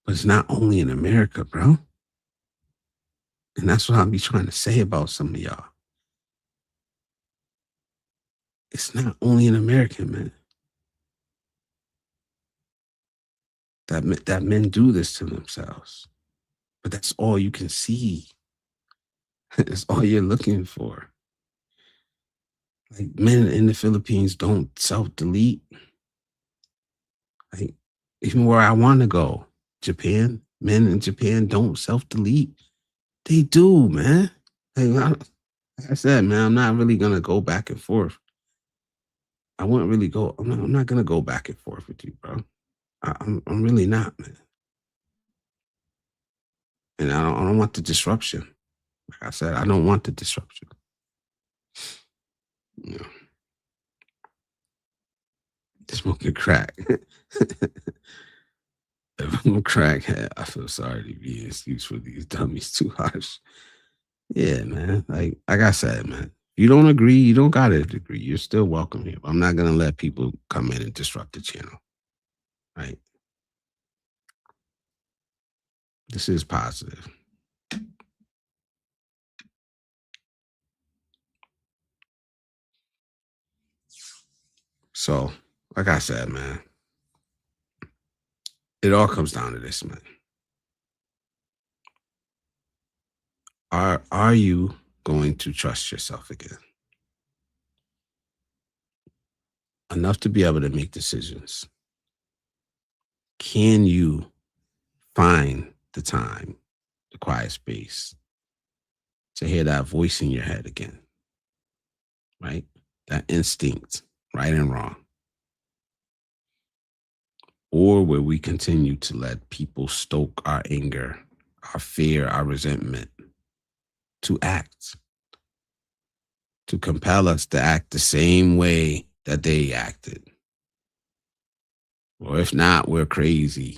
But it's not only in America, bro. And that's what I'll be trying to say about some of y'all. It's not only in America, man. That men do this to themselves. But that's all you can see. That's all you're looking for. Like, men in the Philippines don't self-delete. Like, even where I want to go, Japan, men in Japan don't self-delete. They do, man. Like I said, man, I'm not really gonna go back and forth. I wouldn't really go. I'm not gonna go back and forth with you, bro. I'm really not, man. And I don't want the disruption. Like I said, I don't want the disruption. You know, smoking crack. If I'm a crackhead, I feel sorry to be an excuse for these dummies too harsh. Yeah, man. Like I said, man. You don't agree, you don't gotta agree. You're still welcome here. I'm not gonna let people come in and disrupt the channel. Right? This is positive. So, like I said, man, it all comes down to this, man. Are you going to trust yourself again? Enough to be able to make decisions. Can you find the time, the quiet space to hear that voice in your head again? Right? That instinct, right and wrong. Or will we continue to let people stoke our anger, our fear, our resentment to act, to compel us to act the same way that they acted? Or if not, we're crazy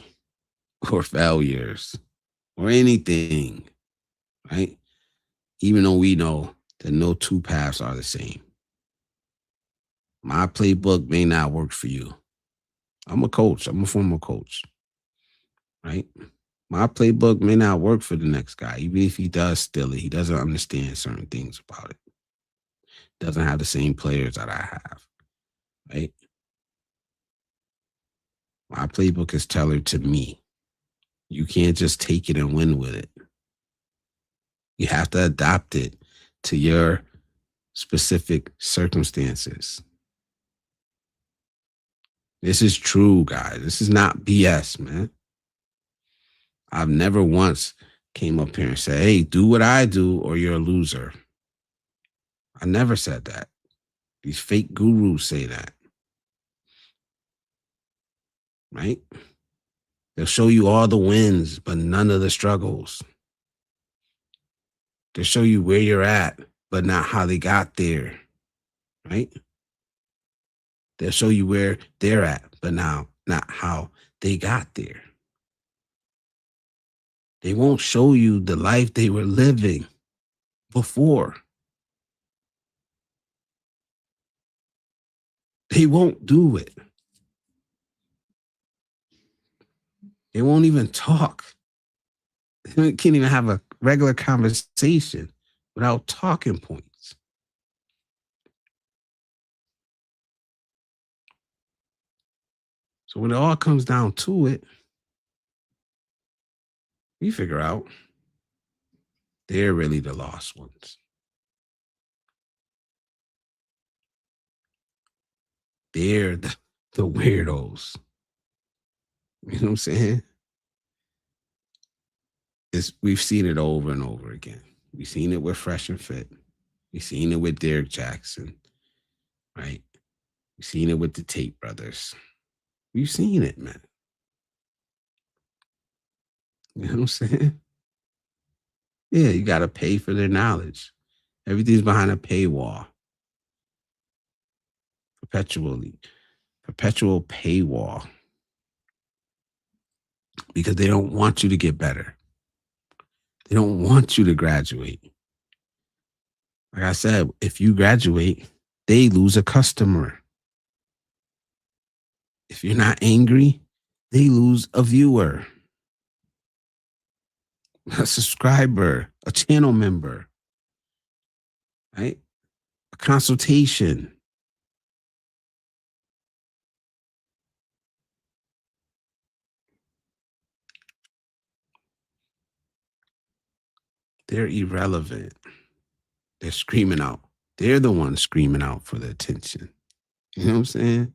or failures or anything, right? even though we know that no two paths are the same. My playbook may not work for you. I'm a coach. I'm a former coach, right? My playbook may not work for the next guy, even if he does steal it. He doesn't understand certain things about it. Doesn't have the same players that I have, right? My playbook is tailored to me. You can't just take it and win with it. You have to adapt it to your specific circumstances. This is true, guys. This is not BS, man. I've never once came up here and said, hey, do what I do or you're a loser. I never said that. These fake gurus say that. Right? They'll show you all the wins, but none of the struggles. They'll show you where you're at, but not how they got there. Right? They'll show you where they're at, but now not how they got there. They won't show you the life they were living before. They won't do it. They won't even talk. They can't even have a regular conversation without talking points. So when it all comes down to it, we figure out they're really the lost ones. They're the weirdos. You know what I'm saying? We've seen it over and over again. We've seen it with Fresh and Fit. We've seen it with Derek Jackson, right? We've seen it with the Tate brothers. We've seen it, man. You know what I'm saying? Yeah, you got to pay for their knowledge. Everything's behind a paywall. Perpetual paywall. Because they don't want you to get better. They don't want you to graduate. Like I said, if you graduate, they lose a customer. If you're not angry, they lose a viewer, a subscriber, a channel member, right? A consultation. They're irrelevant. They're screaming out. They're the ones screaming out for the attention. You know what I'm saying?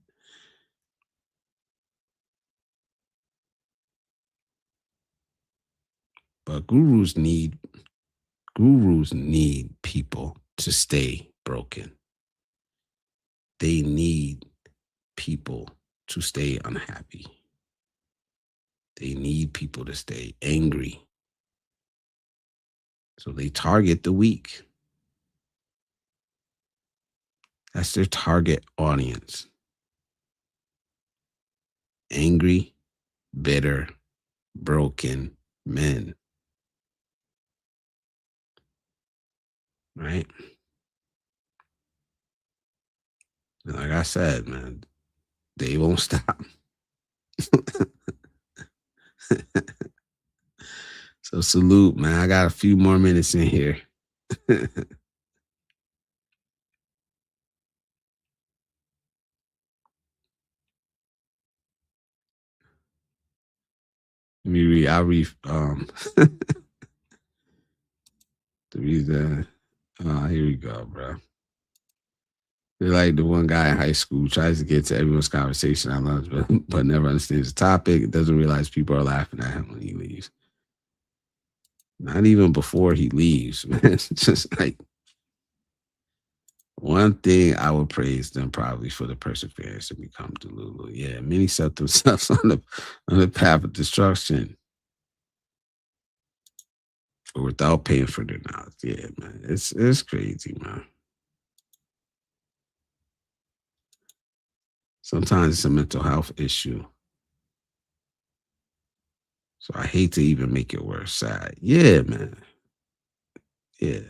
But gurus need people to stay broken. They need people to stay unhappy. They need people to stay angry. So they target the weak. That's their target audience. Angry, bitter, broken men. Right? And like I said, man, they won't stop. So salute, man. I got a few more minutes in here. Let me read. I'll read the reason. Here we go, bro. They're like the one guy in high school tries to get to everyone's conversation on lunch, but never understands the topic. Doesn't realize people are laughing at him when he leaves. Not even before he leaves, man. It's just like one thing I would praise them probably for the perseverance to become Delulu. Yeah, many set themselves on the path of destruction, but without paying for their knowledge. Yeah, man, it's crazy, man. Sometimes it's a mental health issue. So I hate to even make it worse. Sad. Yeah, man. Yeah.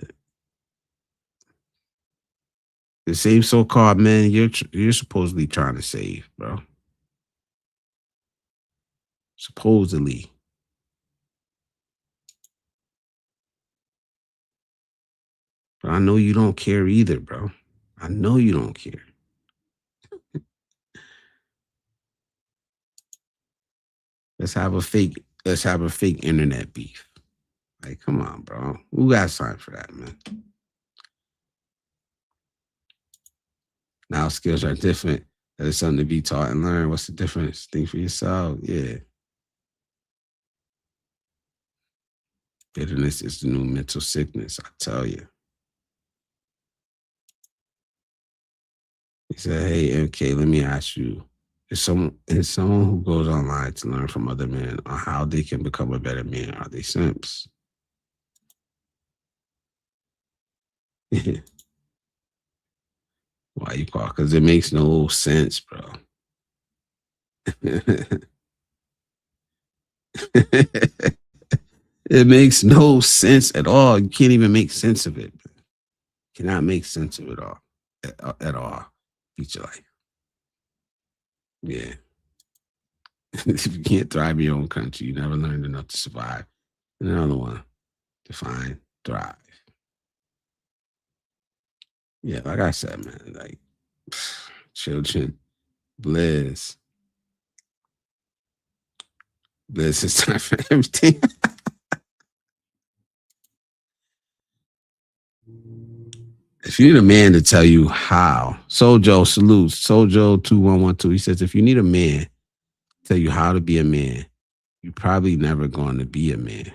The same so-called men you're supposedly trying to save, bro. Supposedly. But I know you don't care either, bro. I know you don't care. Let's have a fake internet beef. Like, come on, bro. Who got time for that, man? Now skills are different. That is something to be taught and learned. What's the difference? Think for yourself. Yeah. Bitterness is the new mental sickness, I tell you. He said, hey, MK, let me ask you. Is someone who goes online to learn from other men on how they can become a better man, are they simps? Why you call? Because it makes no sense, bro. It makes no sense at all. You can't even make sense of it. Cannot make sense of it all at all. Each life. Yeah. If you can't thrive in your own country, you never learned enough to survive. And another one, define thrive. Yeah, like I said, man, like children, bliss. Bliss is time for everything. If you need a man to tell you how, Sojo salutes, Sojo2112. He says, if you need a man to tell you how to be a man, you're probably never going to be a man.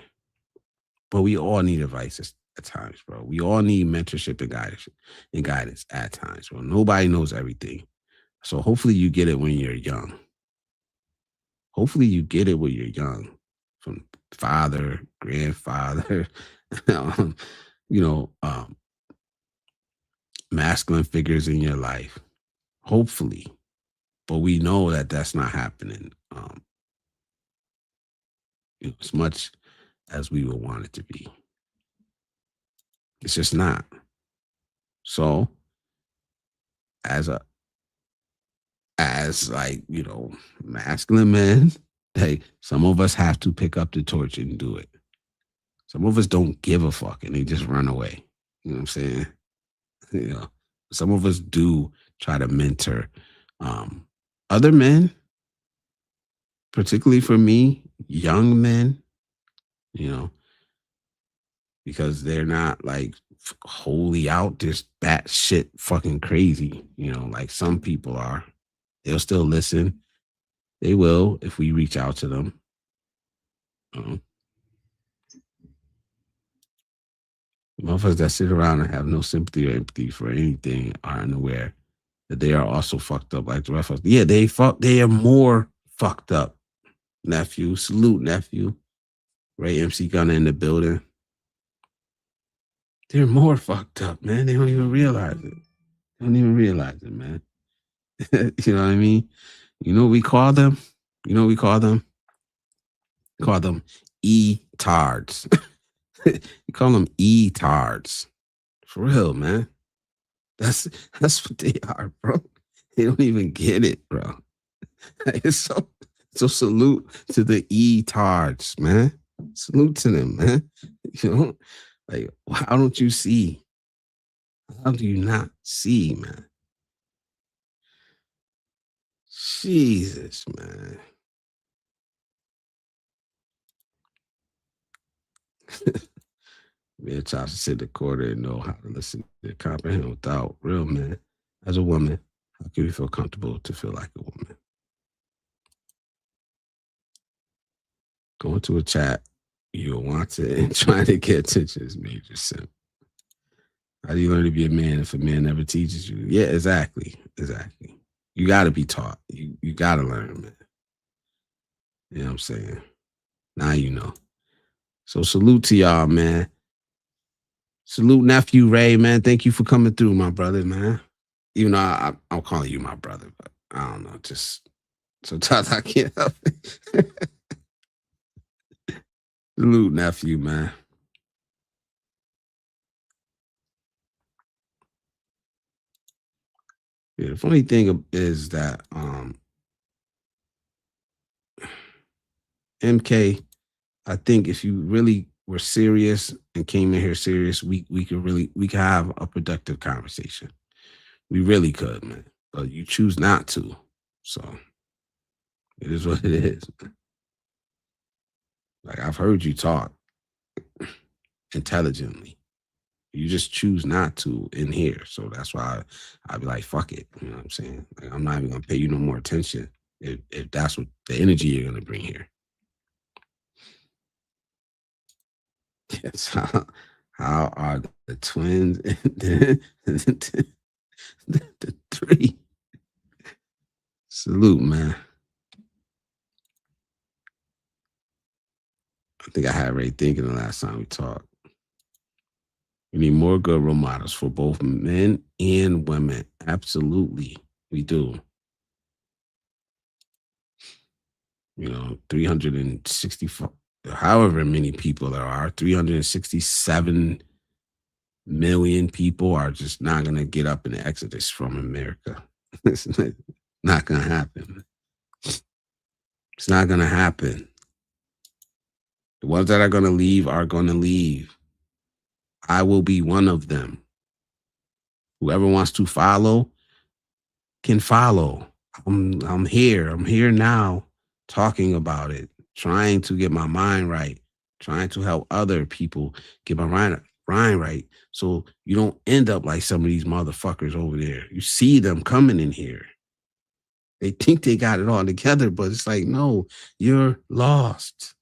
But we all need advice at times, bro. We all need mentorship and guidance at times, bro. Nobody knows everything. So hopefully you get it when you're young. Hopefully you get it when you're young. From father, grandfather, masculine figures in your life. Hopefully. But we know that that's not happening as much as we would want it to be. It's just not. So as masculine men, hey, some of us have to pick up the torch and do it. Some of us don't give a fuck and they just run away. You know what I'm saying? Some of us do try to mentor other men, particularly for me, young men, because they're not like wholly out, just batshit fucking crazy, like some people are. They'll still listen. They will if we reach out to them. Motherfuckers that sit around and have no sympathy or empathy for anything are unaware that they are also fucked up like the rest of us. Yeah, they are more fucked up. Nephew, salute nephew. Ray MC Gunner in the building. They're more fucked up, man. They don't even realize it. They don't even realize it, man. You know what I mean? You know what we call them? You know what we call them? We call them E-tards. You call them E-tards. For real, man. That's what they are, bro. They don't even get it, bro. It's so salute to the E-tards, man. Salute to them, man. Like, how don't you see? How do you not see, man? Jesus, man. Man, tries to sit in the corner and know how to listen to comprehend without real man. As a woman, how can you feel comfortable to feel like a woman? Going to a chat, you'll want it and trying to get attention is major simp. How do you learn to be a man if a man never teaches you? Yeah, exactly. Exactly. You got to be taught. You got to learn, man. You know what I'm saying? Now you know. So salute to y'all, man. Salute nephew Ray, man. Thank you for coming through, my brother, man. Even though I'm calling you my brother, but I don't know. Just sometimes I can't help it. Salute nephew, man. Yeah, the funny thing is that MK, I think if you really were serious and came in here serious, we could have a productive conversation. We really could, man. But you choose not to. So it is what it is. Like I've heard you talk intelligently. You just choose not to in here. So that's why I'd be like, fuck it. You know what I'm saying? Like, I'm not even gonna pay you no more attention if that's what the energy you're gonna bring here. Yes. How are the twins the three? Salute, man. I think I had Ray thinking the last time we talked. We need more good role models for both men and women. Absolutely, we do. 364, however many people there are, 367 million people are just not going to get up in the exodus from America. It's not going to happen. It's not going to happen. The ones that are going to leave are going to leave. I will be one of them. Whoever wants to follow can follow. I'm here. I'm here now talking about it, trying to get my mind right, trying to help other people get my mind right. So you don't end up like some of these motherfuckers over there. You see them coming in here. They think they got it all together, but it's like, no, you're lost.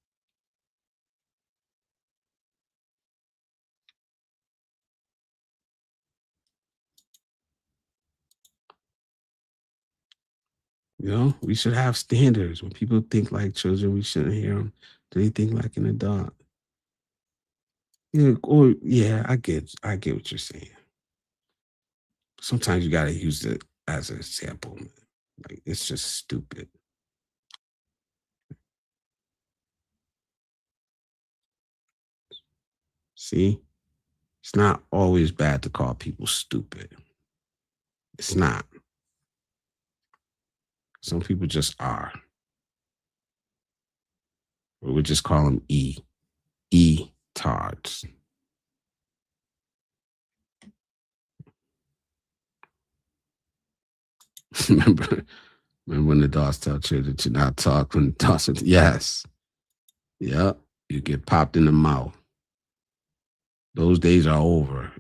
We should have standards. When people think like children, we shouldn't hear them. Do they think like an adult? Yeah, I get what you're saying. Sometimes you gotta use it as an example, man. Like it's just stupid. See, it's not always bad to call people stupid. It's not. Some people just are. Or we just call them tards. remember when the dogs tell children to not talk when the dogs yes. Yep. You get popped in the mouth. Those days are over,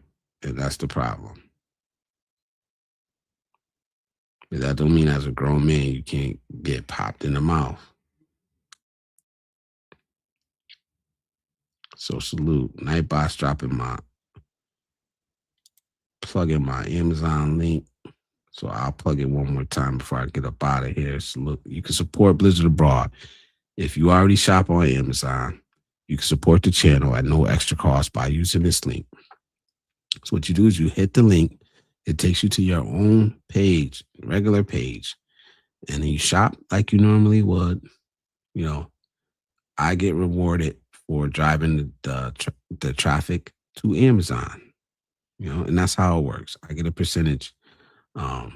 and that's the problem. But that don't mean as a grown man you can't get popped in the mouth. So salute. Nightbot's plug in my Amazon link. So I'll plug it one more time before I get up out of here. So look, you can support Blizzard Abroad. If you already shop on Amazon, you can support the channel at no extra cost by using this link. So what you do is you hit the link. It takes you to your own page, regular page. And then you shop like you normally would. I get rewarded for driving the traffic to Amazon. And that's how it works. I get a percentage of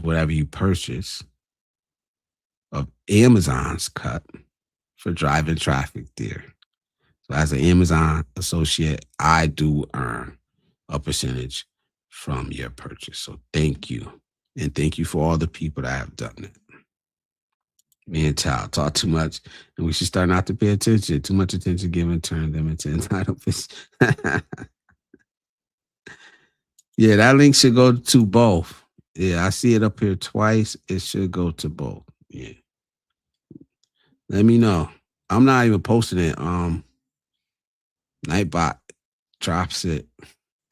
whatever you purchase of Amazon's cut for driving traffic there. So as an Amazon associate, I do earn a percentage from your purchase. So thank you. And thank you for all the people that have done it. Me and Tal talk too much, and we should start not to pay attention. Too much attention given turn them into entitlements. Yeah, that link should go to both. Yeah, I see it up here twice. It should go to both. Yeah. Let me know. I'm not even posting it. Nightbot drops it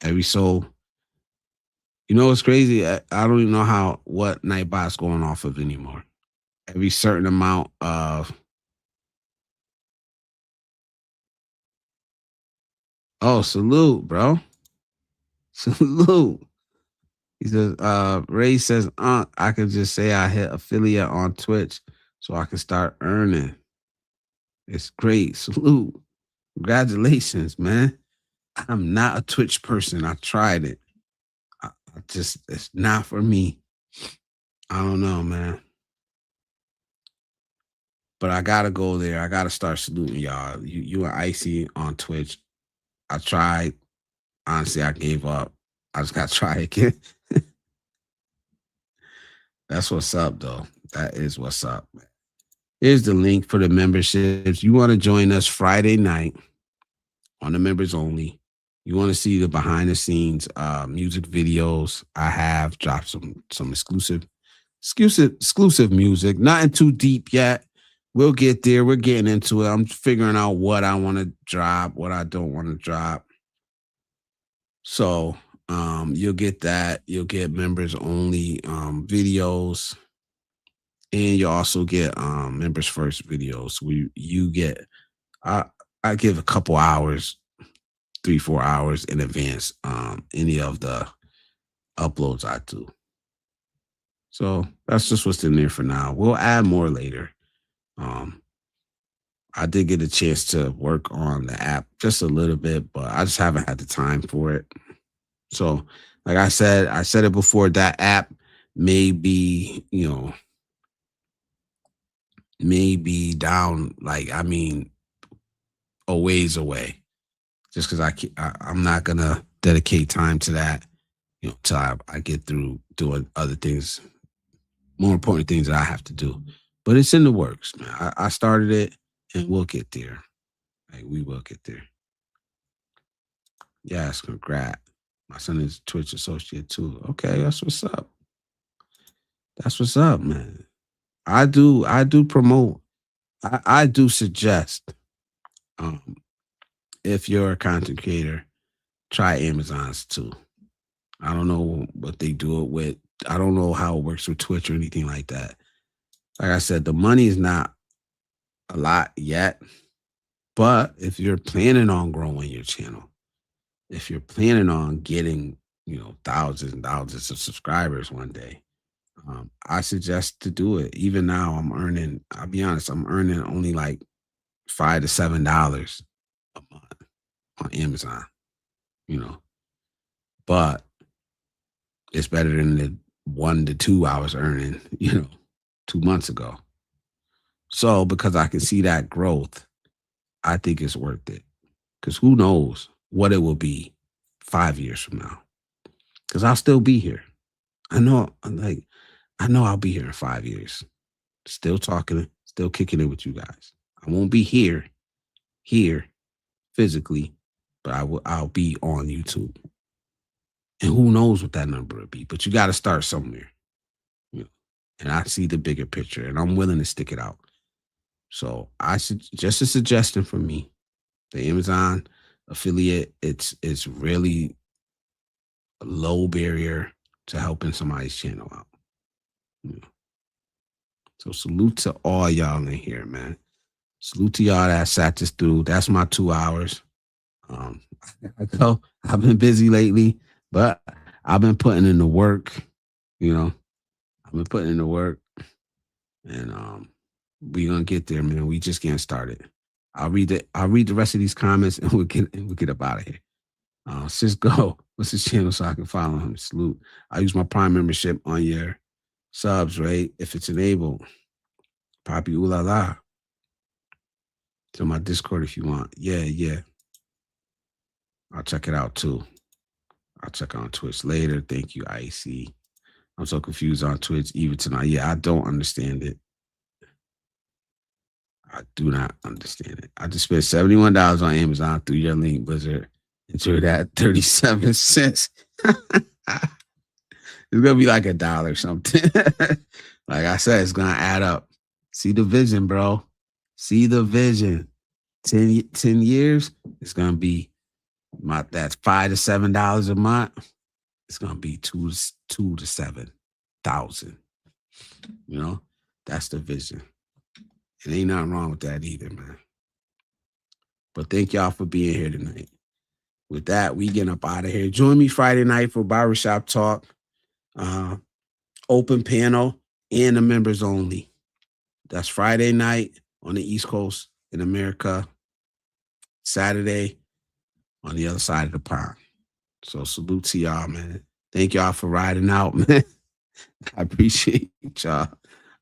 every so. You know what's crazy? I don't even know what Nightbot's going off of anymore. Every certain amount of. Oh, salute, bro. Salute. He says, Ray says, I could just say I hit affiliate on Twitch so I can start earning. It's great. Salute. Congratulations, man. I'm not a Twitch person. I tried it. It's not for me. I don't know, man. But I gotta go there. I gotta start saluting y'all. You and Icy on Twitch. I tried. Honestly, I gave up. I just gotta try again. That's what's up, though. That is what's up. Here's the link for the memberships. You want to join us Friday night on the members only. You want to see the behind the scenes music videos. I have dropped some exclusive music. Nothing too deep yet. We'll get there. We're getting into it. I'm figuring out what I want to drop, what I don't want to drop. So you'll get that. You'll get members only videos. And you also get members first videos. You get I give a couple hours, 3-4 hours in advance, any of the uploads I do. So that's just what's in there for now. We'll add more later. I did get a chance to work on the app just a little bit, but I just haven't had the time for it. So like I said it before, that app may be, maybe down, like, I mean, a ways away, just because I'm not gonna dedicate time to that, till I get through doing other things, more important things that I have to do. But it's in the works, man. I started it, and we'll get there. Like, we will get there. Yes, congrats. My son is Twitch associate too. Okay, that's what's up. That's what's up, man. I do promote. I do suggest, if you're a content creator, try Amazon's too. I don't know what they do it with. I don't know how it works with Twitch or anything like that. Like I said, the money is not a lot yet. But if you're planning on growing your channel, if you're planning on getting, thousands and thousands of subscribers one day, I suggest to do it. Even now, I'll be honest, I'm earning only like $5 to $7 a month on Amazon, but it's better than the 1 to 2 I was earning, 2 months ago. So because I can see that growth, I think it's worth it. Because who knows what it will be 5 years from now? Because I'll still be here. I know I'll be here in 5 years, still talking, still kicking it with you guys. I won't be here physically, but I'll be on YouTube. And who knows what that number will be? But you got to start somewhere, And I see the bigger picture, and I'm willing to stick it out. So just a suggestion from me: the Amazon affiliate, it's really a low barrier to helping somebody's channel out. So salute to all y'all in here, man. Salute to y'all that sat this through. That's my 2 hours. I've been busy lately, but I've been putting in the work. I've been putting in the work, and we gonna get there, man. We just getting started. I'll read the rest of these comments, and we'll get up out of here. Cisco, what's his channel so I can follow him? Salute. I use my Prime membership on your subs, right? If it's enabled. Poppy ooh la la. To my Discord if you want. Yeah. I'll check it out too. I'll check on Twitch later. Thank you, Icy. I'm so confused on Twitch even tonight. Yeah, I don't understand it. I do not understand it. I just spent $71 on Amazon through your link, Blizzard. Enjoy that 37 cents. It's gonna be like $1 or something. Like I said, it's gonna add up. See the vision, bro. See the vision. 10 years, it's gonna be that's $5 to $7 a month. It's gonna be $2 to $7,000. That's the vision. It ain't nothing wrong with that either, man. But thank y'all for being here tonight. With that, we getting up out of here. Join me Friday night for Barbershop Talk, open panel, and the members only. That's Friday night on the East Coast in America. Saturday on the other side of the pond. So salute to y'all, man. Thank y'all for riding out, man. I appreciate y'all.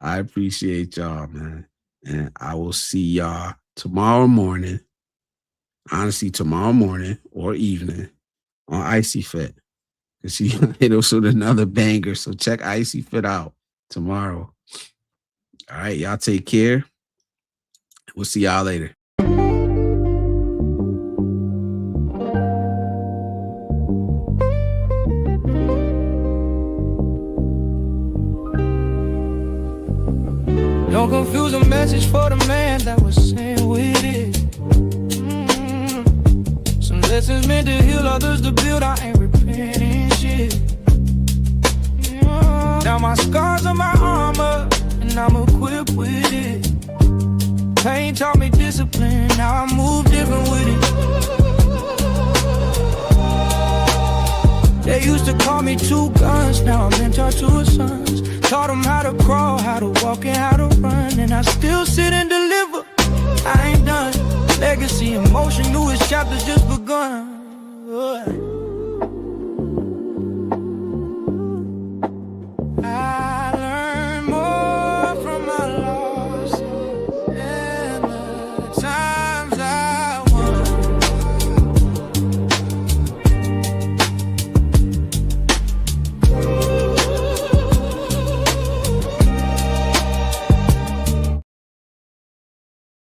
I appreciate y'all, man. And I will see y'all tomorrow morning. Honestly, tomorrow morning or evening on Icy Fit. Because she hit us with another banger. So check Icy Fit out tomorrow. All right, y'all take care. We'll see y'all later. Don't confuse a message for the man that was saying with it. Some lessons meant to heal, others to build. I ain't repenting shit. Now my scars are my armor, and I'm equipped with it. Pain taught me discipline, now I move different with it. They used to call me two guns, now I'm mentor to her sons. Taught them how to crawl, how to walk, and how to run. And I still sit and deliver, I ain't done. Legacy in motion, newest chapters just begun.